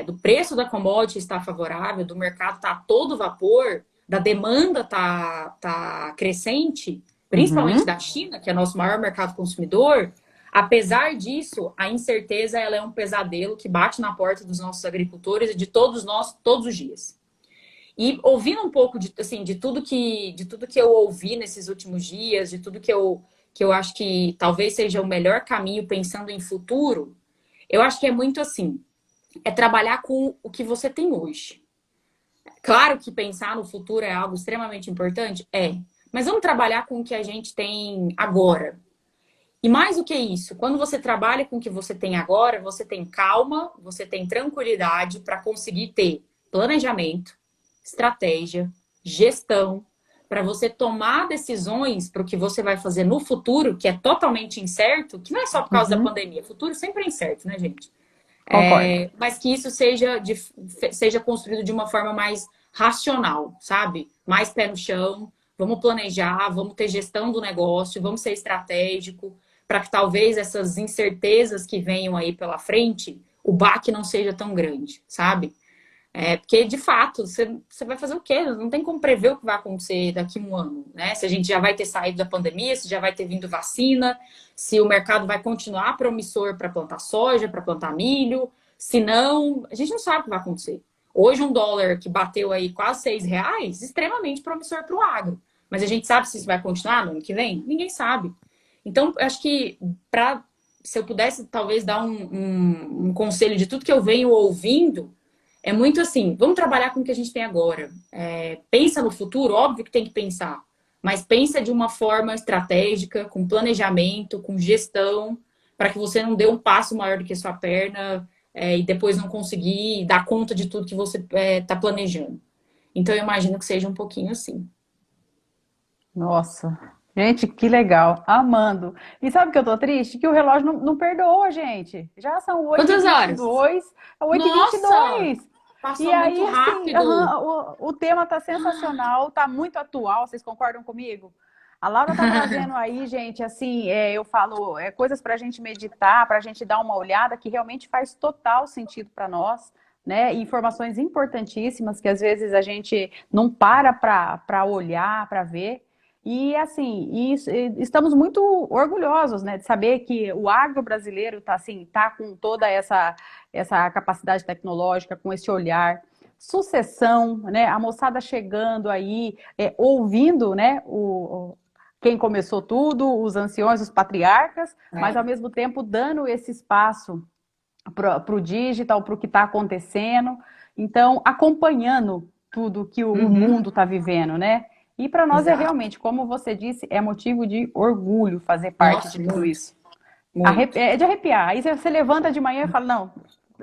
do preço da commodity estar favorável, do mercado estar a todo vapor, da demanda tá crescente, principalmente Uhum. da China, que é nosso maior mercado consumidor, apesar disso, a incerteza ela é um pesadelo que bate na porta dos nossos agricultores e de todos nós todos os dias. E ouvindo um pouco de, assim, de tudo que eu ouvi nesses últimos dias, de tudo que eu acho que talvez seja o melhor caminho pensando em futuro, eu acho que é muito assim, é trabalhar com o que você tem hoje. Claro que pensar no futuro é algo extremamente importante, mas vamos trabalhar com o que a gente tem agora. E mais do que isso, quando você trabalha com o que você tem agora, você tem calma, você tem tranquilidade para conseguir ter planejamento, estratégia, gestão, para você tomar decisões para o que você vai fazer no futuro, que é totalmente incerto, que não é só por causa da Uhum, pandemia. O futuro sempre é incerto, né, gente? concordo. Mas que isso seja construído de uma forma mais racional, sabe? Mais pé no chão, vamos planejar, vamos ter gestão do negócio, vamos ser estratégico, para que talvez essas incertezas que venham aí pela frente, o baque não seja tão grande, sabe? Porque, de fato, você vai fazer o quê? Não tem como prever o que vai acontecer daqui a um ano, né? Se a gente já vai ter saído da pandemia, se já vai ter vindo vacina, se o mercado vai continuar promissor para plantar soja, para plantar milho, se não, a gente não sabe o que vai acontecer. Hoje, um dólar que bateu aí quase R$ 6, extremamente promissor para o agro. Mas a gente sabe se isso vai continuar no ano que vem? Ninguém sabe. Então, eu acho que se eu pudesse talvez dar um conselho de tudo que eu venho ouvindo, é muito assim, vamos trabalhar com o que a gente tem agora. Pensa no futuro, óbvio que tem que pensar, mas pensa de uma forma estratégica, com planejamento, com gestão, para que você não dê um passo maior do que a sua perna e depois não conseguir dar conta de tudo que você está planejando. Então, eu imagino que seja um pouquinho assim. Nossa, gente, que legal, amando. E sabe o que eu tô triste? Que o relógio não perdoa, gente. Já são oito e Quantas vinte e horas? dois, é 8h22. E Nossa, 22. E passou muito aí, assim, rápido. o tema tá sensacional, tá muito atual, vocês concordam comigo? A Laura tá trazendo aí, gente, assim, eu falo, coisas para a gente meditar, para a gente dar uma olhada, que realmente faz total sentido para nós, né? E informações importantíssimas que às vezes a gente não para olhar, para ver. E assim, estamos muito orgulhosos, né, de saber que o agro brasileiro está assim, tá com toda essa capacidade tecnológica, com esse olhar, sucessão, né, a moçada chegando aí, ouvindo, né, quem começou tudo, os anciões, os patriarcas, mas ao É. mesmo tempo dando esse espaço para o digital, para o que está acontecendo. Então, acompanhando tudo que o Uhum, mundo está vivendo, né? E para nós é exato. realmente, como você disse, é motivo de orgulho fazer parte Nossa, de tudo muito, isso. muito. É de arrepiar. Aí você levanta de manhã e fala, não,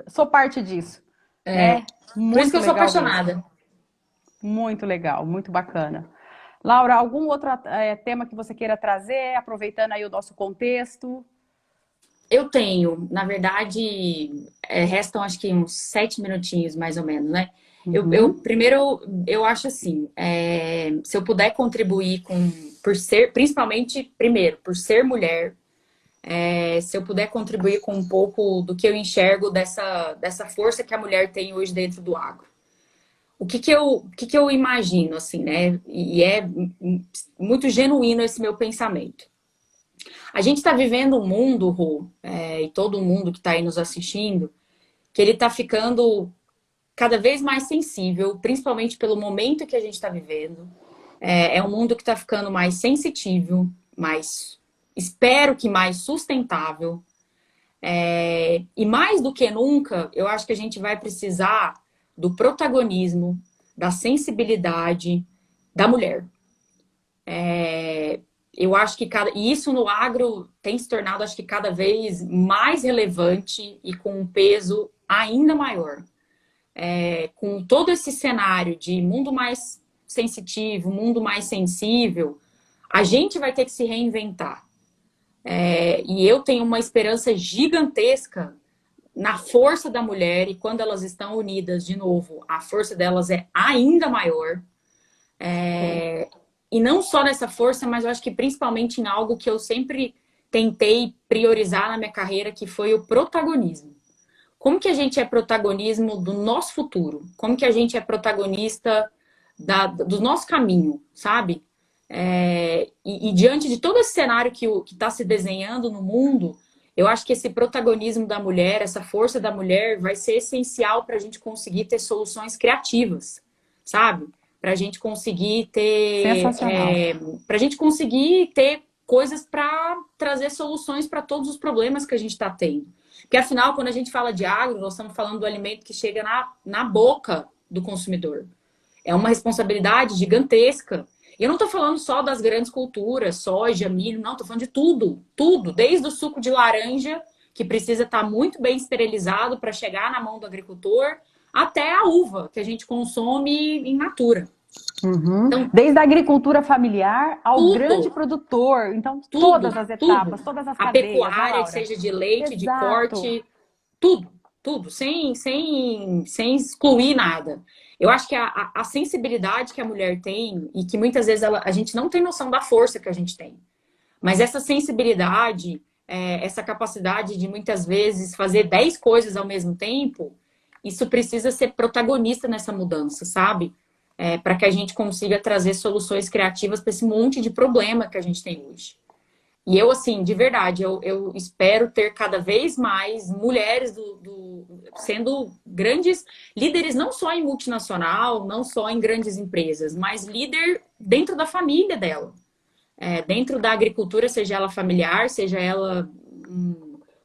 sou parte disso, É. né? Por isso que Muito eu sou legal mesmo. apaixonada. Muito legal, muito bacana. Laura, algum outro tema que você queira trazer, aproveitando aí o nosso contexto? Eu tenho, na verdade, restam acho que uns 7 minutinhos mais ou menos, né? Uhum, Primeiro, eu acho assim, se eu puder contribuir por ser, principalmente, primeiro, por ser mulher, se eu puder contribuir com um pouco do que eu enxergo dessa força que a mulher tem hoje dentro do agro. O que que eu imagino, assim, né? E é muito genuíno esse meu pensamento. A gente está vivendo um mundo, Rô, e todo mundo que está aí nos assistindo, que ele está ficando cada vez mais sensível, principalmente pelo momento que a gente está vivendo. É um mundo que está ficando mais sensitivo, mais, espero que mais sustentável. E mais do que nunca, eu acho que a gente vai precisar do protagonismo, da sensibilidade da mulher. Eu acho que e isso no agro tem se tornado, acho que cada vez mais relevante e com um peso ainda maior. Com todo esse cenário de mundo mais sensitivo, mundo mais sensível, a gente vai ter que se reinventar. E eu tenho uma esperança gigantesca na força da mulher e quando elas estão unidas de novo, a força delas é ainda maior. sim. E não só nessa força, mas eu acho que principalmente em algo que eu sempre tentei priorizar na minha carreira, que foi o protagonismo. Como que a gente é protagonismo do nosso futuro? Como que a gente é protagonista do nosso caminho, sabe? E diante de todo esse cenário que está se desenhando no mundo, eu acho que esse protagonismo da mulher, essa força da mulher, vai ser essencial para a gente conseguir ter soluções criativas, sabe? Para a gente conseguir ter, Sensacional. para a gente conseguir ter coisas para trazer soluções para todos os problemas que a gente está tendo. Porque afinal, quando a gente fala de agro, nós estamos falando do alimento que chega na boca do consumidor. É uma responsabilidade gigantesca. E eu não estou falando só das grandes culturas, soja, milho, não, estou falando de tudo, tudo, desde o suco de laranja, que precisa estar muito bem esterilizado para chegar na mão do agricultor, até a uva, que a gente consome in natura. Uhum. Então, Desde a agricultura familiar ao grande tudo, produtor. Então, todas tudo, as etapas, tudo. todas as A cadeias, né, pecuária, Laura? seja de leite, de Exato. corte, tudo, tudo, sem excluir nada. Eu acho que a sensibilidade que a mulher tem, e que muitas vezes a gente não tem noção da força que a gente tem, mas essa sensibilidade, essa capacidade de muitas vezes fazer 10 coisas ao mesmo tempo, isso precisa ser protagonista nessa mudança, sabe? Para que a gente consiga trazer soluções criativas para esse monte de problema que a gente tem hoje. E eu, assim, de verdade, eu espero ter cada vez mais mulheres sendo grandes líderes, não só em multinacional, não só em grandes empresas, mas líder dentro da família dela. Dentro da agricultura, seja ela familiar, seja ela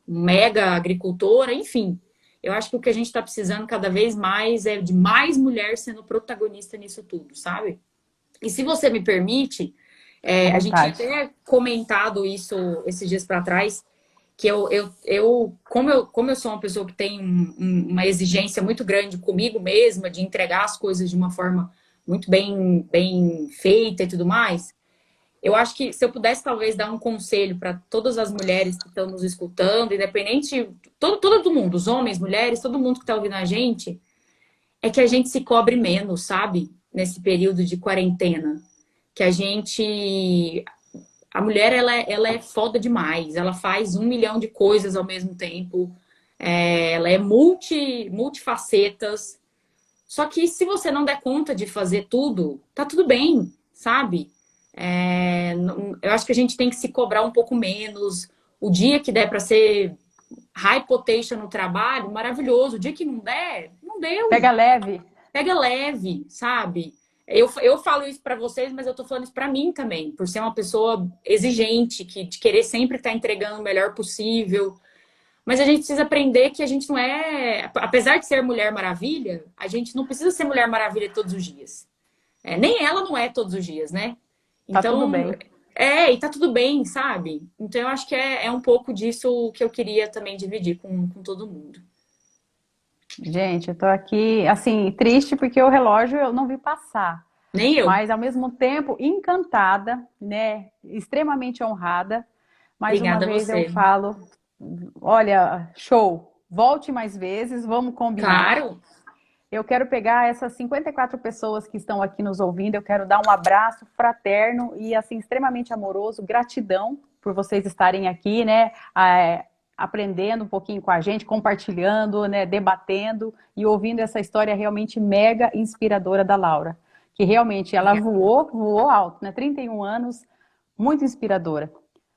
mega agricultora, enfim. Eu acho que o que a gente está precisando cada vez mais é de mais mulher sendo protagonista nisso tudo, sabe? E se você me permite, À a gente tinha vontade. até comentado isso esses dias para trás, que como eu sou uma pessoa que tem uma exigência muito grande comigo mesma, de entregar as coisas de uma forma muito bem feita e tudo mais, eu acho que se eu pudesse talvez dar um conselho para todas as mulheres que estão nos escutando, independente, todo mundo, os homens, mulheres, todo mundo que está ouvindo a gente, é que a gente se cobre menos, sabe? Nesse período de quarentena. Que a gente. A mulher, ela é foda demais. Ela faz 1 milhão de coisas ao mesmo tempo. Ela é multifacetas. Só que se você não der conta de fazer tudo, tá tudo bem, sabe? Eu acho que a gente tem que se cobrar um pouco menos. O dia que der para ser high potential no trabalho, maravilhoso. O dia que não der, não deu. Pega leve. Pega leve, sabe? Eu falo isso para vocês, mas eu tô falando isso para mim também, por ser uma pessoa exigente, que de querer sempre estar entregando o melhor possível. Mas a gente precisa aprender que a gente não é, apesar de ser Mulher Maravilha, a gente não precisa ser Mulher Maravilha todos os dias. Nem ela não é todos os dias, né? Tá tudo Então, bem. e tá tudo bem, sabe? Então eu acho que é um pouco disso que eu queria também dividir com todo mundo. Gente, eu tô aqui, assim, triste porque o relógio eu não vi passar. Nem eu. Mas, ao mesmo tempo, encantada, né? Extremamente honrada. Mais uma Obrigada a vez eu você. falo, olha, show. Volte mais vezes, vamos combinar. Claro. Eu quero pegar essas 54 pessoas que estão aqui nos ouvindo, eu quero dar um abraço fraterno e assim extremamente amoroso, gratidão por vocês estarem aqui, né, aprendendo um pouquinho com a gente, compartilhando, né, debatendo e ouvindo essa história realmente mega inspiradora da Laura, que realmente ela voou alto, né, 31 anos, muito inspiradora.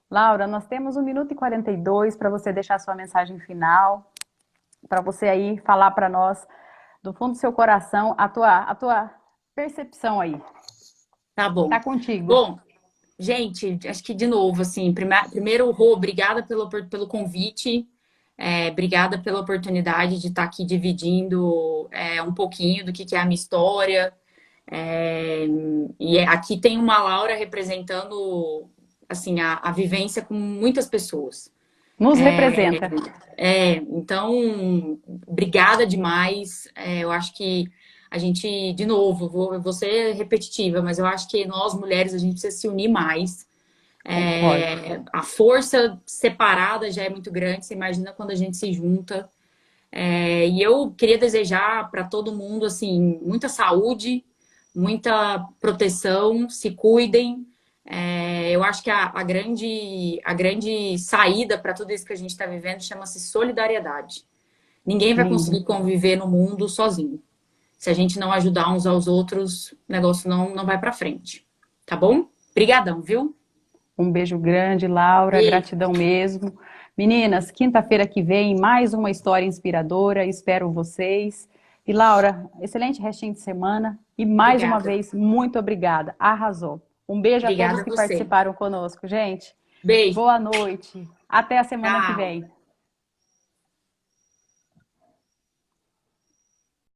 Laura, nós temos 1 minuto e 42 para você deixar sua mensagem final, para você aí falar para nós do fundo do seu coração, a tua percepção aí. Tá bom. Tá contigo. Bom, gente, acho que de novo, assim, primeiro, Rô, obrigada pelo convite, obrigada pela oportunidade de estar aqui dividindo um pouquinho do que é a minha história. Aqui tem uma Laura representando, assim, a vivência com muitas pessoas. Nos representa. Então, obrigada demais. Eu acho que a gente, de novo, vou ser repetitiva, mas eu acho que nós mulheres a gente precisa se unir mais. Concordo. A força separada já é muito grande, você imagina quando a gente se junta. E eu queria desejar para todo mundo assim muita saúde, muita proteção, se cuidem. Eu acho que a grande saída para tudo isso que a gente está vivendo chama-se solidariedade. Ninguém vai Lindo. conseguir conviver no mundo sozinho. Se a gente não ajudar uns aos outros, o negócio não vai para frente. Tá bom? Obrigadão, viu? Um beijo grande, Laura. Beijo. Gratidão mesmo. Meninas, quinta-feira que vem, mais uma história inspiradora. Espero vocês. E Laura, excelente restinho de semana. E mais uma Obrigada. vez, muito obrigada. Arrasou. Um beijo a todos Obrigada a que você. participaram conosco, gente. Beijo. Boa noite. Até a semana que Tchau. vem.